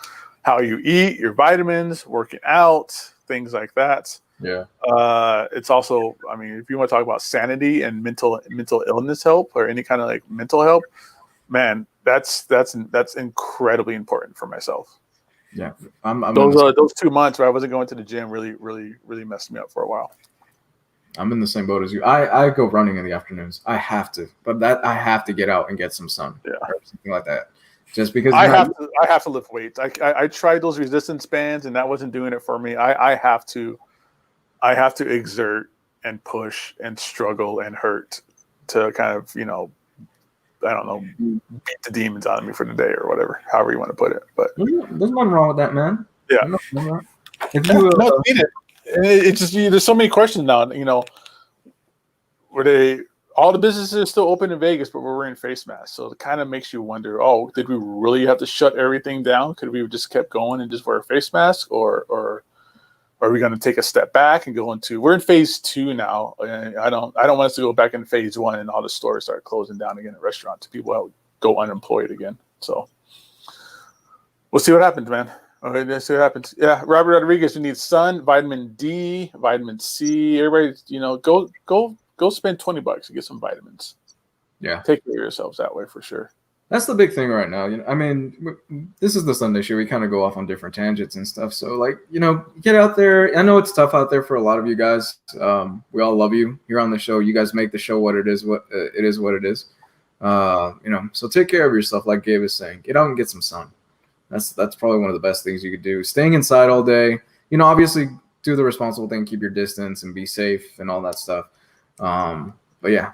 how you eat, your vitamins, working out, things like that. Yeah. It's also, I mean, if you want to talk about sanity and mental illness help or any kind of like mental help, man, that's incredibly important for myself. Yeah. Those 2 months where I wasn't going to the gym really messed me up for a while. I'm in the same boat as you. I go running in the afternoons. I have to, but I have to get out and get some sun. Yeah. Or something like that. Just because I have to lift weights. I tried those resistance bands and that wasn't doing it for me. I have to exert and push and struggle and hurt to kind of, I don't know, beat the demons out of me for the day or whatever, however you want to put it. But there's nothing wrong with that, man. Yeah. If you it's just there's so many questions now. All the businesses are still open in Vegas, but we're wearing face masks, so it kind of makes you wonder. Oh, did we really have to shut everything down? Could we have just kept going and just wear a face mask, or are we going to take a step back and go into? We're in phase 2 now, and I don't want us to go back in phase 1 and all the stores start closing down again at restaurants. People go unemployed again. So we'll see what happens, man. Okay, let's see what happens. Yeah, Robert Rodriguez, you need sun, vitamin D, vitamin C. Everybody, go spend $20 to get some vitamins. Yeah, take care of yourselves that way for sure. That's the big thing right now. I mean, this is the Sunday show. We kind of go off on different tangents and stuff. So, get out there. I know it's tough out there for a lot of you guys. We all love you. You're on the show. You guys make the show what it is. What it is. So take care of yourself, like Gabe is saying. Get out and get some sun. That's probably one of the best things you could do. Staying inside all day. Obviously do the responsible thing. Keep your distance and be safe and all that stuff. But yeah,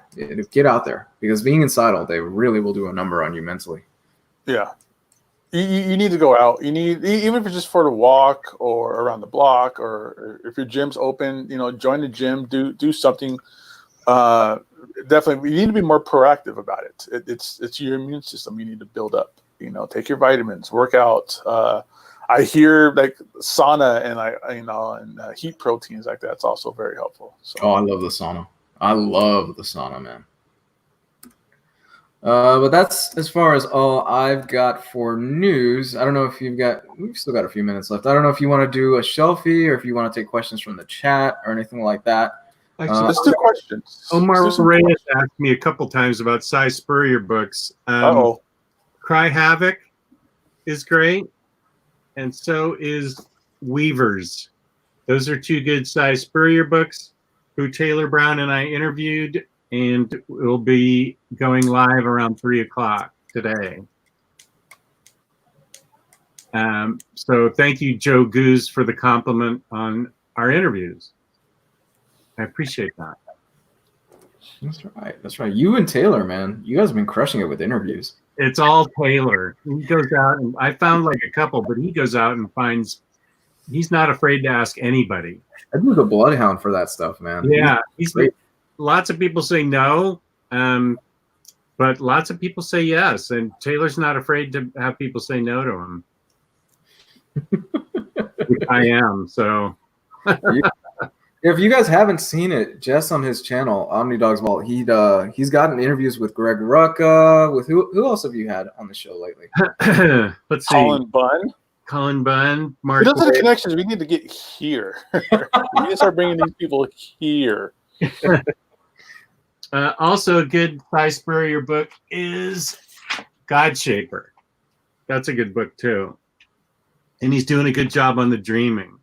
get out there, because being inside all day really will do a number on you mentally. Yeah. You need to go out. You need, even if it's just for the walk or around the block, or if your gym's open, join the gym, do something. Definitely, you need to be more proactive about it. It's your immune system you need to build up. Take your vitamins, work out. I hear like sauna and heat proteins like that's also very helpful. So. Oh, I love the sauna. Man. But that's as far as all I've got for news. I don't know if we've still got a few minutes left. I don't know if you want to do a shelfie or if you want to take questions from the chat or anything like that. Actually, let's do questions. Omar Reyes asked me a couple times about Cy Spurrier books. Cry Havoc is great, and so is Weavers. Those are 2 good Cy Spurrier books who Taylor Brown and I interviewed, and will be going live around 3:00 today. So thank you, Joe Goose, for the compliment on our interviews. I appreciate that. That's right. You and Taylor, man, you guys have been crushing it with interviews. It's all Taylor. He goes out, and I found like a couple, but he goes out and finds. He's not afraid to ask anybody. I do the bloodhound for that stuff, man. Yeah, lots of people say no, but lots of people say yes, and Taylor's not afraid to have people say no to him. I am, so. If you guys haven't seen it, Jess on his channel, Omnidog's Vault, he's gotten interviews with Greg Rucka. With who else have you had on the show lately? Let's see. Colin Bunn, Mark. Those are the connections we need to get here. We need to start bringing these people here. Also, a good Cy Spurrier book is Godshaper. That's a good book too, and he's doing a good job on the dreaming.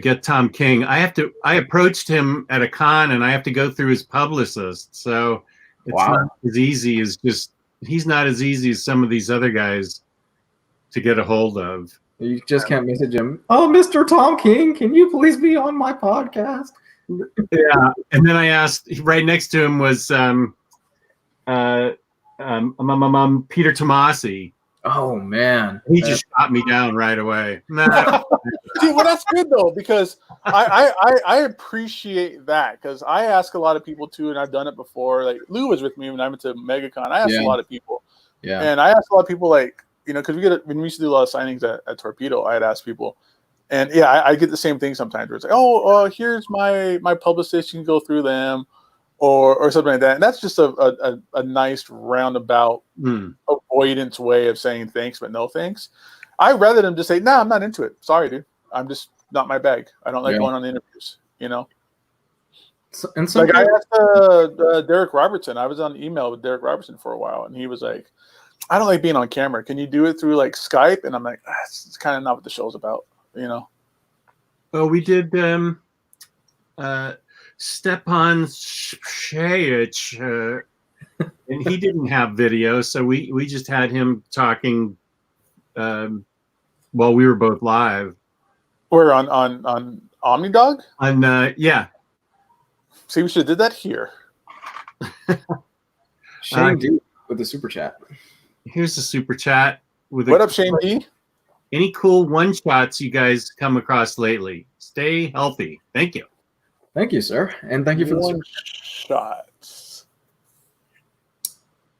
Get Tom King. I approached him at a con, and I have to go through his publicist. So. It's not as easy as he's not as easy as some of these other guys. to get a hold of. You just can't message him. Oh, Mr. Tom King, can you please be on my podcast? Yeah, and then I asked. Right next to him was Peter Tomasi. Oh man, He just shot me down right away. Nah. See, well, that's good though, because I appreciate that, because I ask a lot of people too, and I've done it before. Like Lou was with me when I went to MegaCon. I asked a lot of people, and I asked a lot of people, like, you know, because when we used to do a lot of signings at Torpedo, I had asked people, and I get the same thing sometimes where it's like, oh, here's my publicist, you can go through them, or something like that, and that's just a nice roundabout avoidance way of saying thanks but no thanks. I'd rather them just say, nah, I'm not into it. Sorry, dude. I'm just not my bag. I don't like going on interviews, you know? And like I asked Derek Robertson. I was on email with Derek Robertson for a while, and he was like, I don't like being on camera. Can you do it through like Skype? And I'm like, it's kind of not what the show's about, you know? Oh, we did Stepan Shajic, and he didn't have video, so we just had him talking while we were both live. We're on Omnidog? Yeah. See, we should have did that here. Shane D with the super chat. Here's the super chat. What up, Shane D? Any cool one-shots you guys come across lately? Stay healthy. Thank you. Thank you, sir. And thank you for the one-shots.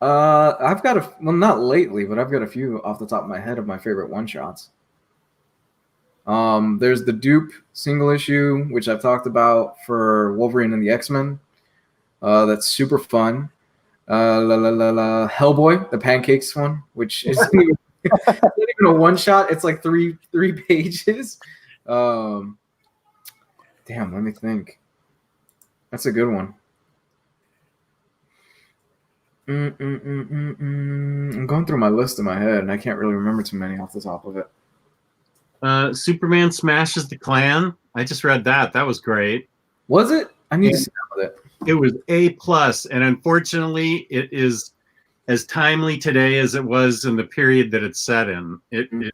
I've got not lately, but I've got a few off the top of my head of my favorite one-shots. There's the Dupe single issue, which I've talked about for Wolverine and the X-Men. That's super fun. Hellboy, the Pancakes one, which is not even a one-shot. It's like three pages. Damn, let me think. That's a good one. I'm going through my list in my head, and I can't really remember too many off the top of it. Superman smashes the Klan. I just read that. That was great. Was it? I need to see that with it. It was A+, and unfortunately, it is as timely today as it was in the period that it's set in. It's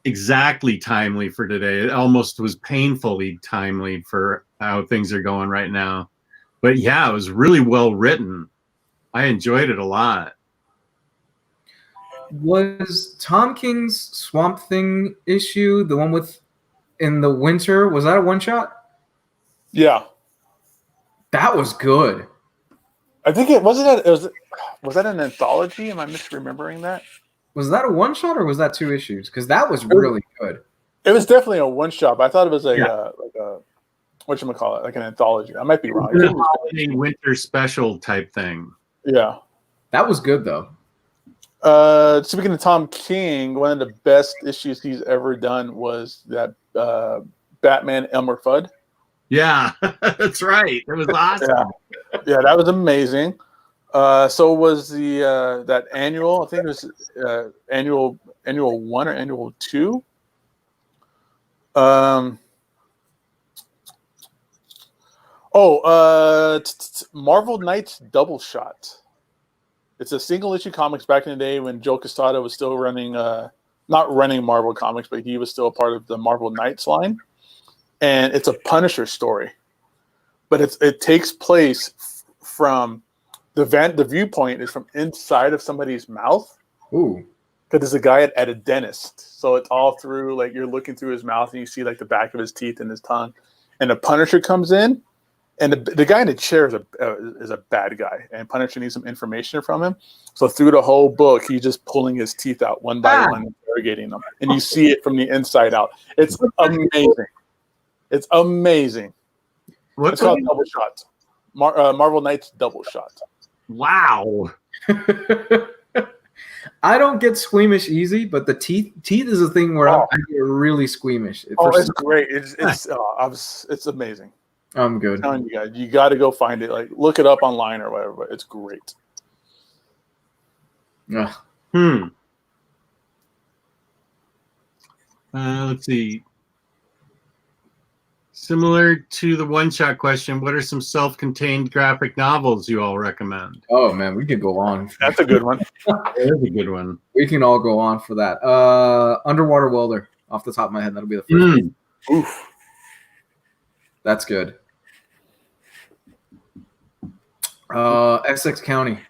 exactly timely for today. It almost was painfully timely for how things are going right now. But yeah, it was really well written. I enjoyed it a lot. Was Tom King's Swamp Thing issue the one with in the winter? Was that a one shot? Yeah, that was good. I think it was that an anthology? Am I misremembering that? Was that a one shot or was that 2 issues? Because that was really good. It was definitely a one shot. But I thought it was like a whatchamacallit, like an anthology. I might be wrong. It was a winter special type thing. Yeah, that was good though. Speaking of Tom King, one of the best issues he's ever done was that Batman Elmer Fudd. Yeah, that's right. It was awesome. Yeah, that was amazing. So was the that annual. I think it was annual 1 or annual 2. Marvel Knights Double Shot. It's a single issue comics back in the day when Joe Quesada was still running, not running Marvel Comics, but he was still a part of the Marvel Knights line. And it's a Punisher story, but it takes place from the viewpoint is from inside of somebody's mouth. Ooh. Because there's a guy at a dentist, so it's all through, like, you're looking through his mouth and you see like the back of his teeth and his tongue, and the Punisher comes in. And the guy in the chair is a bad guy, and Punisher needs some information from him. So through the whole book, he's just pulling his teeth out one by one, interrogating them, and you see it from the inside out. It's amazing. It's amazing. It's called Double Shot. Marvel Knights Double Shot. Wow. I don't get squeamish easy, but the teeth is a thing where I get really squeamish. It's great. It's amazing. I'm good. I'm telling you guys, you got to go find it. Like, look it up online or whatever. But it's great. Yeah. Let's see. Similar to the one-shot question, what are some self-contained graphic novels you all recommend? Oh man, we could go on. That's a good one. That is a good one. We can all go on for that. Underwater Welder, off the top of my head, that'll be the first one. Oof. That's good. Essex County.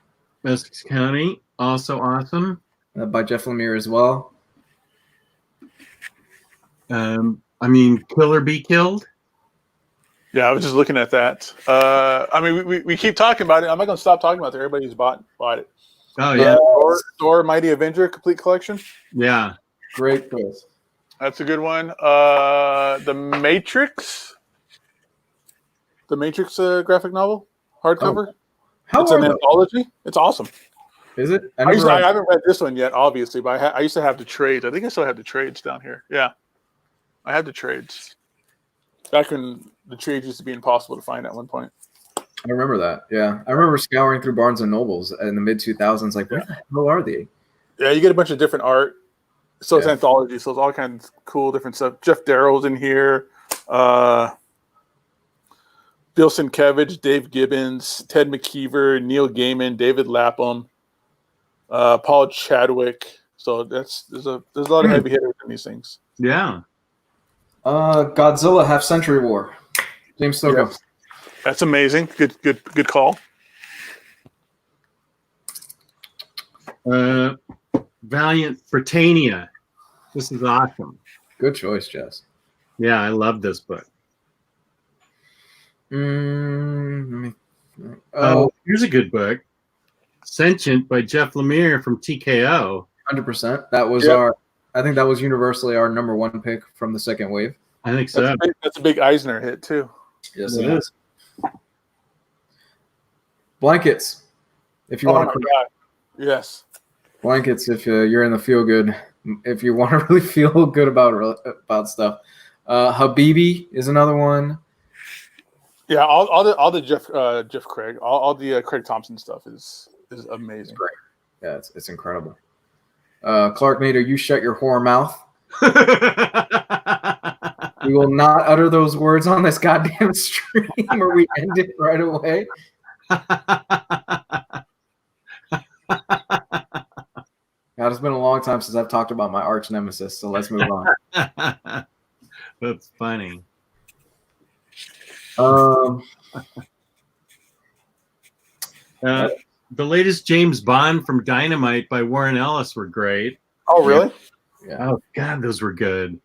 Essex County, also awesome. By Jeff Lemire as well. Kill or Be Killed. Yeah, I was just looking at that. We keep talking about it. I'm not going to stop talking about it. Everybody's bought it. Oh, yeah. Thor Mighty Avenger complete collection. Yeah. Great choice. That's a good one. The Matrix. The Matrix graphic novel, hardcover. It's an anthology. It's awesome. Is it? I haven't read this one yet, obviously, but I used to have the trades. I think I still have the trades down here. Yeah, I have the trades. Back when the trades used to be impossible to find at one point. I remember that. Yeah, I remember scouring through Barnes and Nobles in the mid 2000s. Like, where the hell are they? Yeah, you get a bunch of different art. So it's anthology. So it's all kinds of cool, different stuff. Jeff Darrow's in here. Bill Sienkiewicz, Dave Gibbons, Ted McKeever, Neil Gaiman, David Lapham, Paul Chadwick. So there's a lot of heavy hitters in these things. Yeah. Godzilla Half Century War. James Stokoe. Yep. That's amazing. Good call. Valiant Britannia. This is awesome. Good choice, Jess. Yeah, I love this book. Oh, here's a good book. Sentient by Jeff Lemire from TKO. 100%. That was I think that was universally our number one pick from the second wave. I think so. That's a big Eisner hit too. Yes, it is. Blankets. If you want to. Yes. Blankets. If you're in the feel good. If you want to really feel good about stuff. Habibi is another one. Yeah, all the Jeff Craig, all the Craig Thompson stuff is amazing. Great. Yeah, it's incredible. Clark Nader, you shut your whore mouth. We will not utter those words on this goddamn stream, or we end it right away. God, it's been a long time since I've talked about my arch nemesis, so let's move on. That's funny. The latest James Bond from Dynamite by Warren Ellis were great. Oh, really? Yeah. Oh, God, those were good.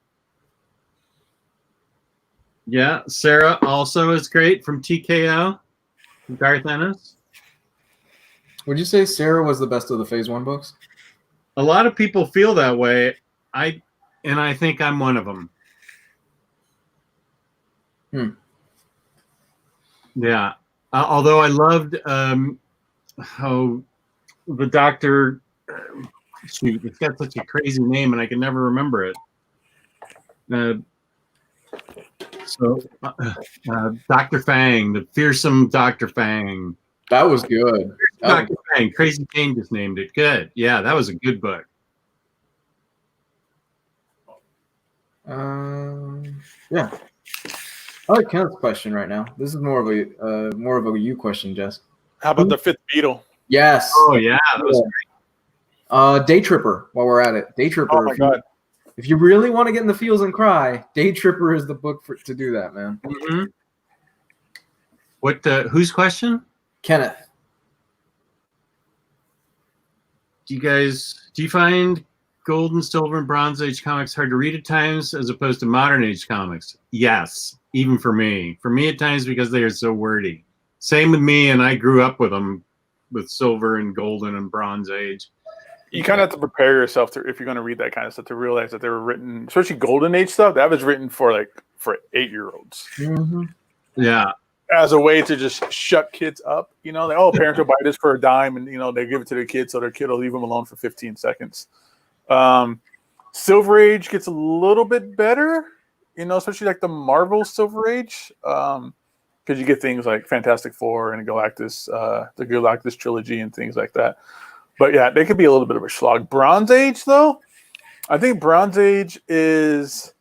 Yeah, Sarah also is great from TKO. Garth Ennis. Would you say Sarah was the best of the Phase 1 books? A lot of people feel that way. I think I'm one of them. Yeah. Although I loved how the doctor, shoot, it's got such a crazy name and I can never remember it. Dr. Fang, the fearsome Dr. Fang. That was good. Dr. Fang, Crazy Jane just named it. Good. Yeah, that was a good book. Yeah. I like Kenneth's question right now. This is more of a you question, Jess. How about the Fifth Beatle? Yes. Oh yeah, that was great. Day Tripper. While we're at it, Day Tripper. Oh my God. If you really want to get in the feels and cry, Day Tripper is the book to do that, man. Mm-hmm. Whose question? Kenneth. Do you find Gold and Silver and Bronze Age comics hard to read at times as opposed to modern age comics? Yes, even for me. For me at times because they are so wordy. Same with me, and I grew up with them, with Silver and Golden and Bronze Age. You kind of have to prepare yourself if you're going to read that kind of stuff to realize that they were written, especially Golden Age stuff, that was written for 8-year-olds. Mm-hmm. Yeah. As a way to just shut kids up, parents will buy this for a dime, and they give it to their kids so their kid will leave them alone for 15 seconds. Silver Age gets a little bit better, especially like the Marvel Silver Age, because you get things like Fantastic Four and Galactus, the Galactus trilogy and things like that. But yeah, they could be a little bit of a slog. Bronze Age, though, I think Bronze Age is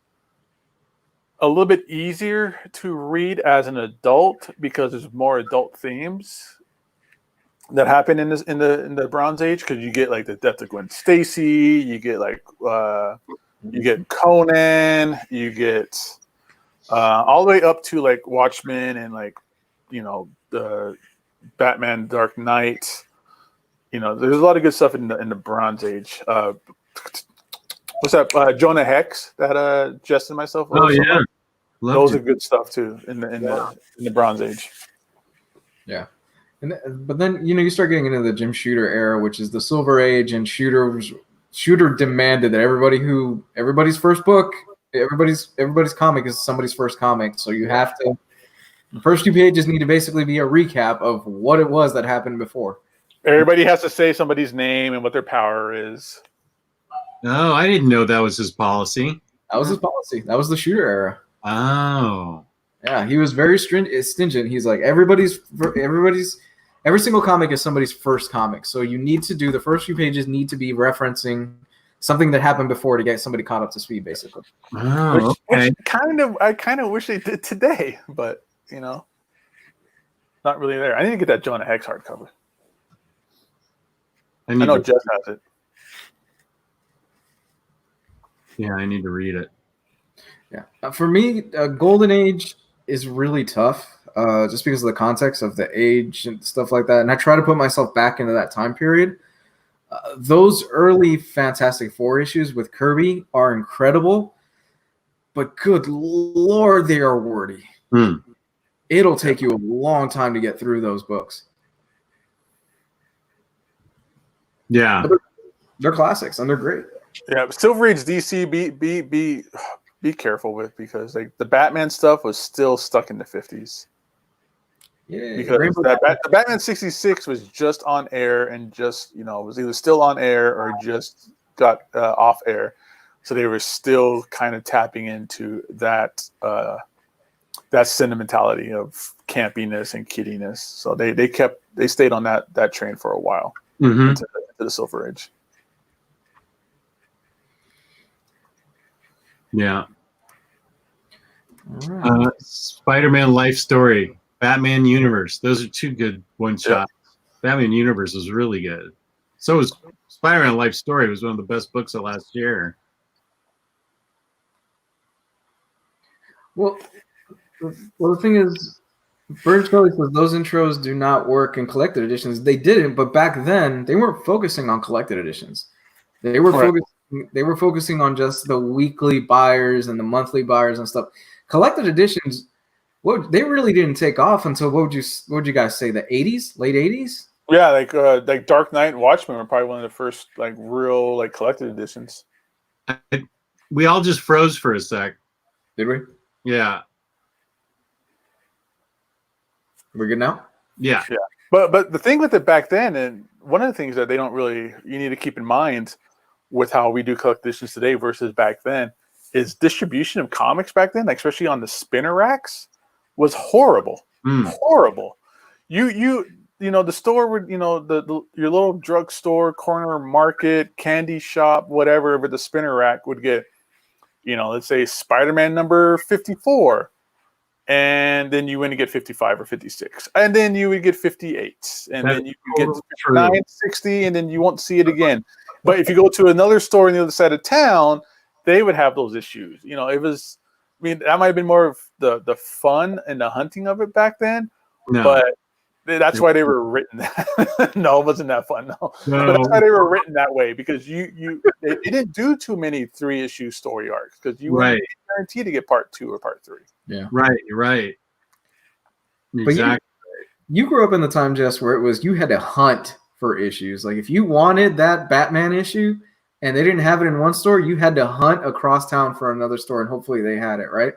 a little bit easier to read as an adult because there's more adult themes that happen in the Bronze Age, because you get like the death of Gwen Stacy, you get like you get Conan, you get all the way up to like Watchmen and like, you know, the Batman Dark Knight. You know, there's a lot of good stuff in the Bronze Age. What's that? Jonah Hex that Jess and myself. Oh yeah, those are good stuff too in the Bronze Age. Yeah. But then, you know, you start getting into the Jim Shooter era, which is the Silver Age, and Shooter demanded that everybody's first book, everybody's comic is somebody's first comic. So you have to, the first 2 pages need to basically be a recap of what it was that happened before. Everybody has to say somebody's name and what their power is. No, I didn't know that was his policy. That was his policy. That was the Shooter era. Oh. Yeah, he was very stingent. He's like, every single comic is somebody's first comic. So you need to do, the first few pages need to be referencing something that happened before to get somebody caught up to speed, basically. Oh, okay. I kind of wish they did today, but, you know, not really there. I need to get that Jonah Hex hardcover. I know Jess has it. Yeah, I need to read it. Yeah. For me, Golden Age is really tough, just because of the context of the age and stuff like that. And I try to put myself back into that time period. Those early Fantastic Four issues with Kirby are incredible, but good Lord, they are wordy. It'll take you a long time to get through those books. Yeah. But they're classics and they're great. Yeah, Silver Age DC, be careful with, because like the Batman stuff was still stuck in the 50s. Yeah, because the Batman 66 was just on air and just, you know, was either still on air or just got off air, so they were still kind of tapping into that that sentimentality of campiness and kiddiness. So they stayed on that train for a while into the Silver Age. Yeah. Spider-Man Life Story, Batman Universe. Those are 2 good one-shots. Yeah. Batman Universe was really good. So was Spider-Man Life Story. Was one of the best books of last year. Well, the thing is, Burge Kelly says those intros do not work in collected editions. They didn't, but back then they weren't focusing on collected editions. They were focusing on just the weekly buyers and the monthly buyers and stuff. Collected editions, they really didn't take off until what would you guys say, the 80s, late 80s? Yeah, like Dark Knight and Watchmen were probably one of the first like real like collected editions. We all just froze for a sec. Did we? Yeah. We're good now? Yeah. But the thing with it back then, and one of the things that you need to keep in mind with how we do collected editions today versus back then, is distribution of comics back then, like especially on the spinner racks, was horrible. Horrible. You know, the store would, you know, your little drugstore, corner market, candy shop, whatever, but the spinner rack would get, you know, let's say Spider-Man number 54. And then you wouldn't get 55 or 56. And then you would get 58. And then you would get 59, 60, and then you won't see it again. But if you go to another store on the other side of town, they would have those issues. You know, it was, I mean, that might have been more of the fun and the hunting of it back then. No. But that's why they were written. No, it wasn't that fun. No. But that's why they were written that way, because they didn't do too many 3-issue story arcs, because you weren't guaranteed to get part 2 or part 3. Yeah. Right. You're right. Exactly. But you grew up in the time, Jess, where it was, you had to hunt for issues. Like if you wanted that Batman issue and they didn't have it in one store, you had to hunt across town for another store, and hopefully they had it, right?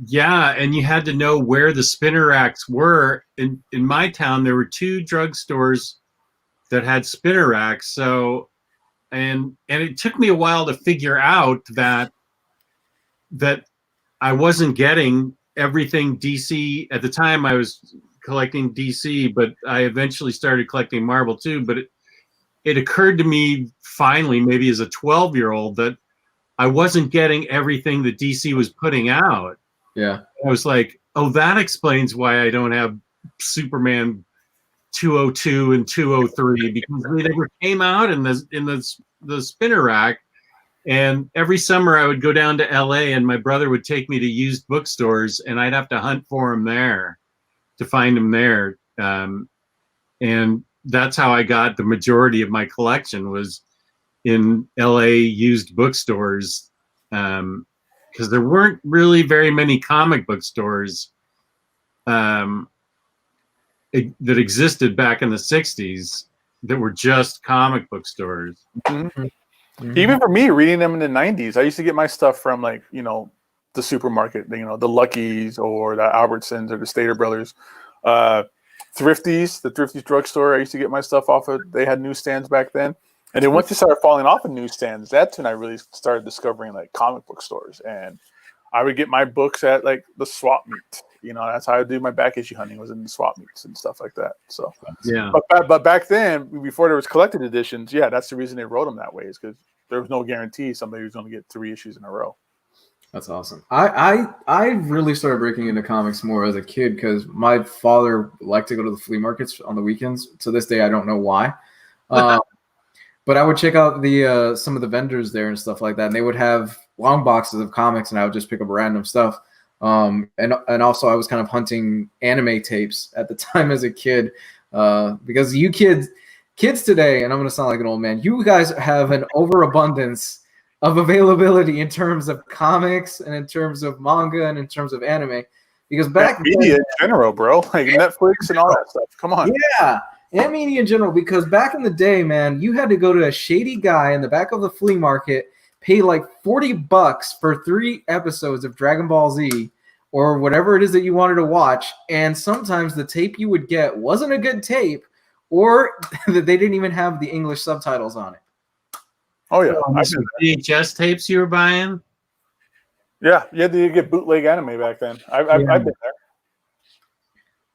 Yeah, and you had to know where the spinner racks were. In my town, there were 2 drugstores that had spinner racks. So, and it took me a while to figure out that I wasn't getting everything DC. At the time, I was collecting DC, but I eventually started collecting Marvel too. But it occurred to me finally, maybe as a 12-year-old, that I wasn't getting everything that DC was putting out. Yeah. I was like, oh, that explains why I don't have Superman 202 and 203 because they never came out in the spinner rack. And every summer I would go down to LA and my brother would take me to used bookstores and I'd have to hunt for them there to find them there. And that's how I got the majority of my collection was in LA used bookstores. Because there weren't really very many comic book stores that existed back in the 60s that were just comic book stores. Mm-hmm. Mm-hmm. Even for me, reading them in the 90s, I used to get my stuff from like, you know, the supermarket, you know, the Lucky's or the Albertsons or the Stater Brothers. Thrifties, the Thrifties drugstore, I used to get my stuff off of. They had newsstands back then. And then once they started falling off of newsstands, that's when I really started discovering like comic book stores. And I would get my books at like the swap meet. You know, that's how I would do my back issue hunting, was in the swap meets and stuff like that. So, yeah. But back then, before there was collected editions, yeah, that's the reason they wrote them that way, is because there was no guarantee somebody was going to get 3 issues in a row. That's awesome. I really started breaking into comics more as a kid because my father liked to go to the flea markets on the weekends. To this day, I don't know why. But I would check out the some of the vendors there and stuff like that, and they would have long boxes of comics, and I would just pick up random stuff. And also I was kind of hunting anime tapes at the time as a kid, because you kids today, and I'm going to sound like an old man, you guys have an overabundance of availability in terms of comics and in terms of manga and in terms of anime. Because back media in general, bro, like Netflix and all that stuff. Come on. Yeah. And media in general, because back in the day, man, you had to go to a shady guy in the back of the flea market, pay like $40 for 3 episodes of Dragon Ball Z or whatever it is that you wanted to watch. And sometimes the tape you would get wasn't a good tape, or that they didn't even have the English subtitles on it. Oh, yeah. VHS tapes you were buying? Yeah, you had to get bootleg anime back then. I've been there.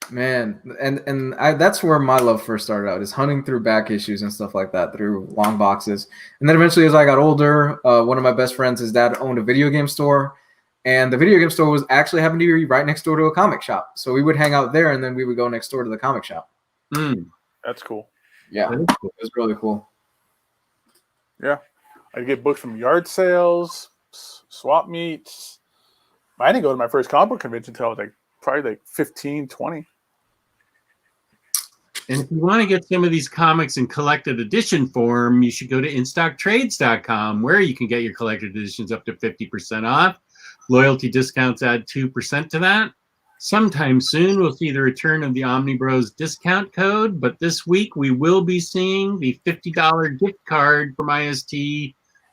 Man, and that's where my love first started out, is hunting through back issues and stuff like that, through long boxes. And then eventually, as I got older, one of my best friends, his dad owned a video game store, and the video game store was actually happened to be right next door to a comic shop. So we would hang out there, and then we would go next door to the comic shop. That's cool. Yeah, it was really cool. Yeah, I'd get books from yard sales, swap meets. I didn't go to my first comic book convention until I was probably 15, 20. And if you want to get some of these comics in collected edition form, you should go to InStockTrades.com, where you can get your collected editions up to 50% off. Loyalty discounts add 2% to that. Sometime soon, we'll see the return of the OmniBros discount code, but this week we will be seeing the $50 gift card from IST,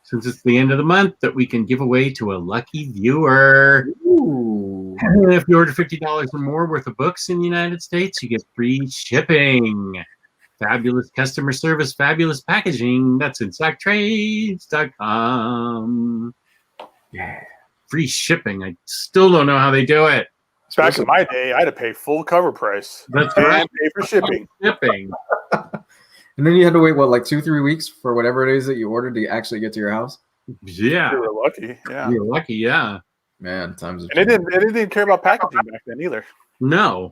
since it's the end of the month, that we can give away to a lucky viewer. Ooh. And if you order $50 or more worth of books in the United States, you get free shipping. Fabulous customer service, fabulous packaging. That's InStockTrades.com. Yeah. Free shipping. I still don't know how they do it. Back in my day, I had to pay full cover price. That's right. And pay for shipping. And then you had to wait, 2-3 weeks for whatever it is that you ordered to actually get to your house? Yeah. You were lucky. Yeah. You were lucky, yeah. Man, times. And they didn't care about packaging back then either. No.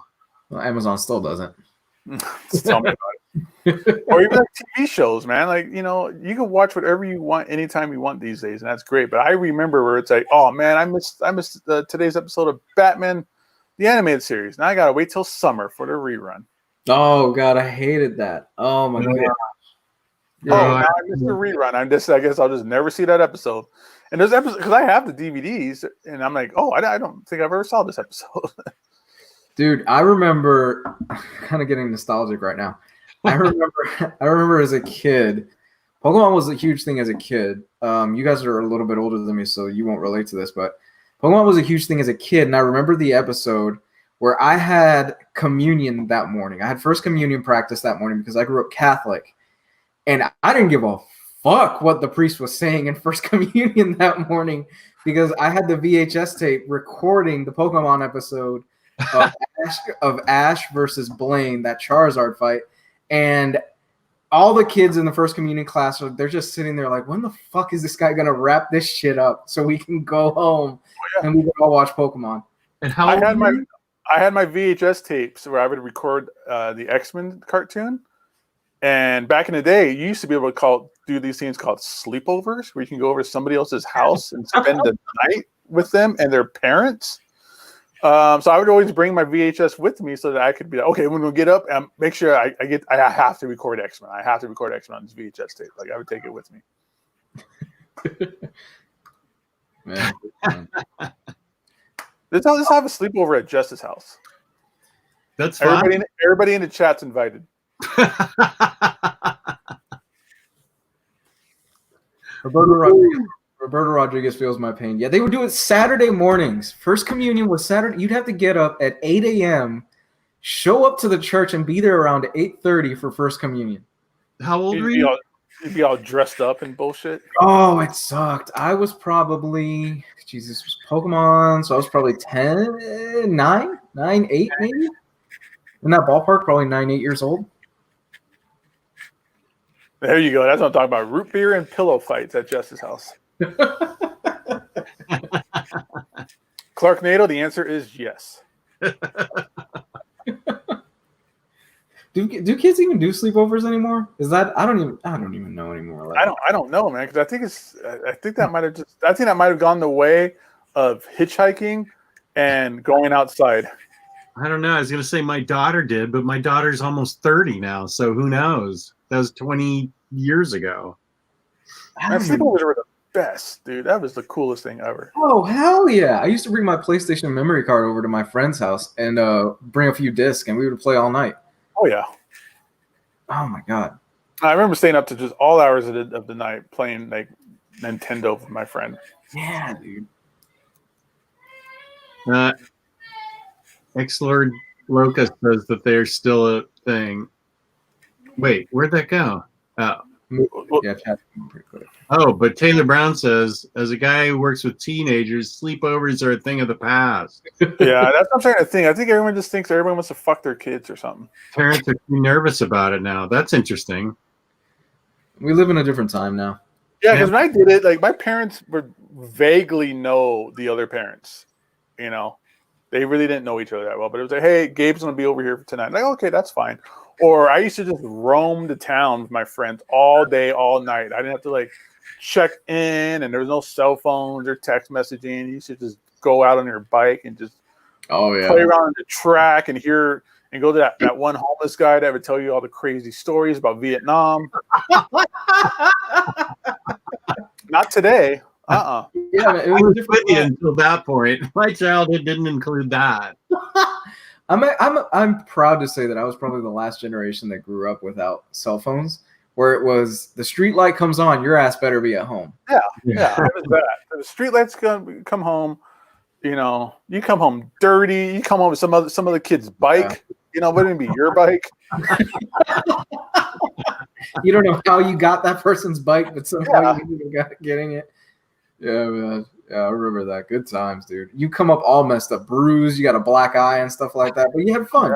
Well, Amazon still doesn't. Tell me about it. Or even TV shows, man. You can watch whatever you want anytime you want these days, and that's great. But I remember where it's like, oh man, I missed today's episode of Batman, the animated series. Now I gotta wait till summer for the rerun. Oh god, I hated that. Oh my god. Now I missed the rerun. I guess I'll just never see that episode. And there's episodes, because I have the DVDs, and I'm like, oh, I don't think I've ever saw this episode. Dude, I remember, I'm kind of getting nostalgic right now. I remember as a kid, Pokemon was a huge thing as a kid. You guys are a little bit older than me, so you won't relate to this, but Pokemon was a huge thing as a kid, and I remember the episode where I had communion that morning. I had first communion practice that morning because I grew up Catholic, and I didn't give a fuck what the priest was saying in first communion that morning because I had the VHS tape recording the Pokemon episode of Ash versus Blaine, that Charizard fight. And all the kids in the first communion class they're just sitting there like, when the fuck is this guy gonna wrap this shit up so we can go home and we can all watch Pokemon? And how old were you? I had my VHS tapes where I would record the X-Men cartoon. And back in the day, you used to be able to do these things called sleepovers, where you can go over to somebody else's house and spend the night with them and their parents. So I would always bring my VHS with me so that I could be like, okay, when we get up, make sure I have to record X-Men. I have to record X-Men on this VHS tape. Like I would take it with me. Man. Let's have a sleepover at Justice's house. That's fine. Everybody in the chat's invited. Roberto Rodriguez feels my pain. Yeah, they would do it Saturday mornings. First communion was Saturday. You'd have to get up at 8 a.m., show up to the church, and be there around 8:30 for first communion. How old were you? You'd be all dressed up and bullshit. Oh, it sucked. I was probably, Jesus, was Pokemon, so I was probably 10, 9, 8 maybe. In that ballpark, probably 9, 8 years old. There you go. That's what I'm talking about. Root beer and pillow fights at Justice's house. Clark Nato, the answer is yes. Do kids even do sleepovers anymore? Is that I don't even know anymore. Like, I don't know, man, because I think that might have gone the way of hitchhiking and going outside. I don't know. I was going to say my daughter did, but my daughter's almost 30 now, so who knows? That was 20 years ago. Sleepovers were the best, dude. That was the coolest thing ever. Oh, hell yeah. I used to bring my PlayStation memory card over to my friend's house and bring a few discs, and we would play all night. Oh, yeah. Oh, my God. I remember staying up to just all hours of the night playing like Nintendo with my friend. Yeah, dude. X-Lord Locust says that there's still a thing. Wait, where'd that go? Oh. Yeah, chat pretty quick. Oh, but Taylor Brown says, as a guy who works with teenagers, sleepovers are a thing of the past. Yeah, that's what I'm trying to think. I think everyone just thinks everyone wants to fuck their kids or something. Parents are too nervous about it now. That's interesting. We live in a different time now. Yeah, because when I did it, like my parents would vaguely know the other parents. You know, they really didn't know each other that well. But it was like, hey, Gabe's gonna be over here for tonight. Like, okay, that's fine. Or I used to just roam the town with my friends all day, all night. I didn't have to like check in, and there was no cell phones or text messaging. You used to just go out on your bike and just play around in the track and hear and go to that one homeless guy that would tell you all the crazy stories about Vietnam. Not today. Yeah, it was with you until that point. My childhood didn't include that. I'm proud to say that I was probably the last generation that grew up without cell phones, where it was the street light comes on, your ass better be at home. Yeah. It was bad. The street lights come home, you know, you come home dirty, you come home with some other kid's bike, you know, wouldn't it be your bike? You don't know how you got that person's bike, but somehow you ended up getting it. Yeah, man. Yeah, I remember that. Good times, dude. You come up all messed up, bruised, you got a black eye and stuff like that, but you had fun.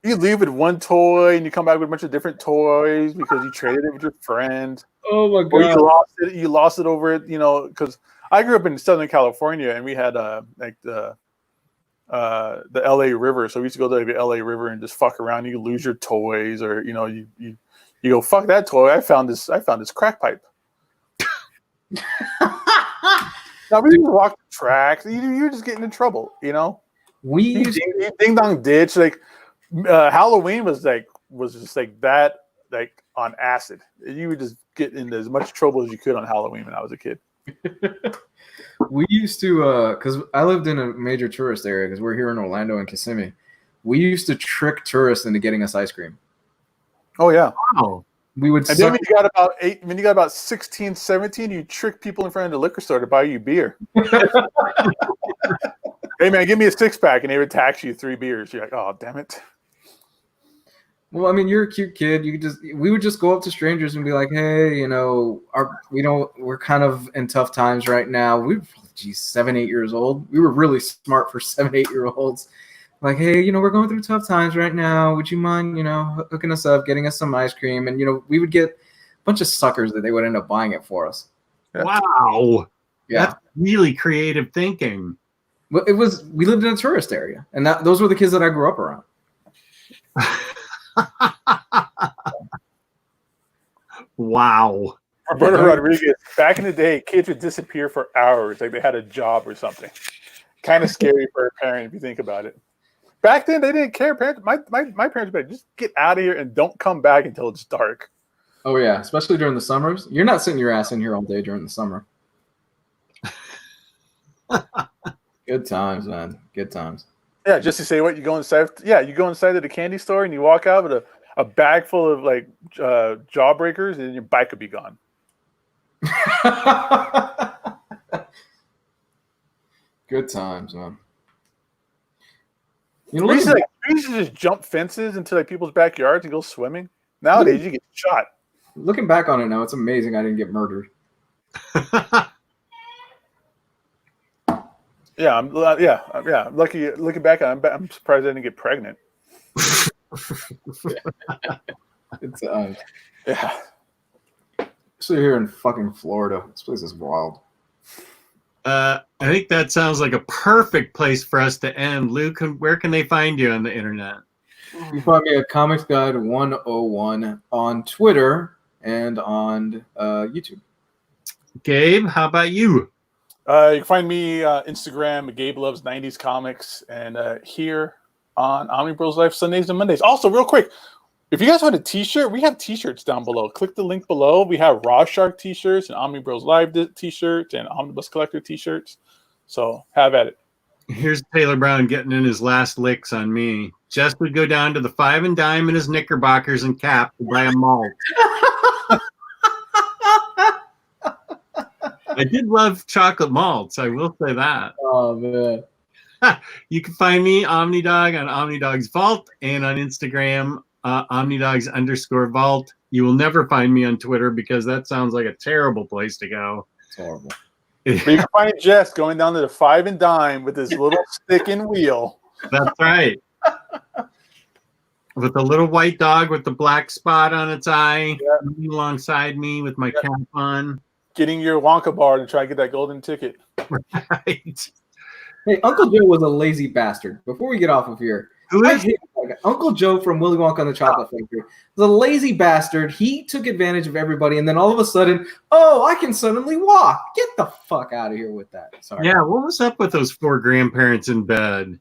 You leave with one toy and you come back with a bunch of different toys because you traded it with your friend. Oh my god! Or you lost it over it, you know, because I grew up in Southern California and we had like the LA River, so we used to go to the LA River and just fuck around. You lose your toys, or you know, you go fuck that toy. I found this crack pipe. Now we just walk the tracks. You're just getting in trouble, you know. We used ding dong ditch. Like Halloween was just like that, like on acid. You would just get into as much trouble as you could on Halloween when I was a kid. We used to, because I lived in a major tourist area, because we're here in Orlando and Kissimmee. We used to trick tourists into getting us ice cream. Oh yeah. Wow. We would. And then when you got about 16, 17, you trick people in front of the liquor store to buy you beer. Hey man, give me a 6-pack, and they would tax you 3 beers. You're like, oh damn it. Well, I mean, you're a cute kid. We would just go up to strangers and be like, hey, you know, we're kind of in tough times right now. 7, 8 years old. We were really smart for 7, 8 year olds. like, hey, we're going through tough times right now. Would you mind, hooking us up, getting us some ice cream? And, we would get a bunch of suckers that they would end up buying it for us. Wow. Yeah. That's really creative thinking. Well, we lived in a tourist area, and those were the kids that I grew up around. Wow. Roberto Rodriguez, back in the day, kids would disappear for hours, like they had a job or something. Kind of scary for a parent if you think about it. Back then, they didn't care. Parents, my parents were like, just get out of here and don't come back until it's dark. Oh, yeah, especially during the summers. You're not sitting your ass in here all day during the summer. Good times, man. Good times. Yeah, just to say what, you go inside. Yeah, you go inside of the candy store and you walk out with a bag full of like jawbreakers, and your bike could be gone. Good times, man. We used to just jump fences into like people's backyards and go swimming. Nowadays, you get shot. Looking back on it now, it's amazing I didn't get murdered. Yeah, I'm lucky. Looking back on it, I'm surprised I didn't get pregnant. It's Yeah. Especially here in fucking Florida. This place is wild. I think that sounds like a perfect place for us to end. Luke, where can they find you on the internet? You find me at Comics Guide 101 on Twitter and on YouTube. Gabe, how about you? You can find me Instagram, Gabe Loves 90s Comics, and here on Omnibroslive Sundays and Mondays. Also, real quick, if you guys want a t-shirt, we have t-shirts down below. Click the link below. We have Raw Shark t-shirts and Omnibros t-shirts and Omnibus Collector t-shirts. So have at it. Here's Taylor Brown getting in his last licks on me. Jess would go down to the 5 and dime in his knickerbockers and cap to buy a malt. I did love chocolate malts. I will say that. Oh, man. You can find me, Omnidog, on Omnidog's Vault and on Instagram, Omnidogs_Vault. You will never find me on Twitter because that sounds like a terrible place to go. It's horrible. But you can find Jess going down to the 5 and dime with his little stick and wheel. That's right. With the little white dog with the black spot on its eye, alongside me with my cap on. Getting your Wonka bar to try to get that golden ticket. Right. Hey, Uncle Joe was a lazy bastard. Before we get off of here, Who is Uncle Joe from Willy Wonka and the Chocolate Factory was a lazy bastard. He took advantage of everybody, and then all of a sudden, I can suddenly walk. Get the fuck out of here with that. Sorry. Yeah, what was up with those 4 grandparents in bed?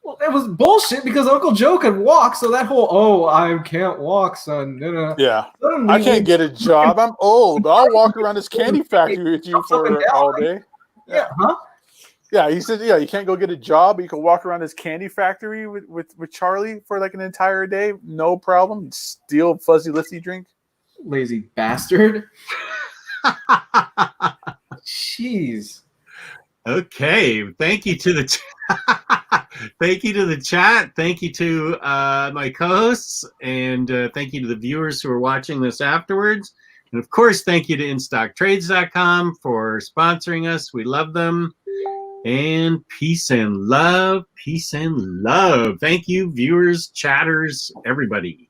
Well, it was bullshit because Uncle Joe could walk, so that whole, I can't walk, son. No. Yeah. I can't get a job. I'm old. I'll walk around this candy factory with you for all day. Yeah, huh? Yeah, he said, you can't go get a job, but you can walk around this candy factory with Charlie for like an entire day. No problem. Steal fuzzy lifty drink. Lazy bastard. Jeez. Okay. Thank you to the thank you to the chat. Thank you to my co-hosts, and thank you to the viewers who are watching this afterwards. And of course, thank you to InStockTrades.com for sponsoring us. We love them. And peace and love. Peace and love. Thank you, viewers, chatters, everybody.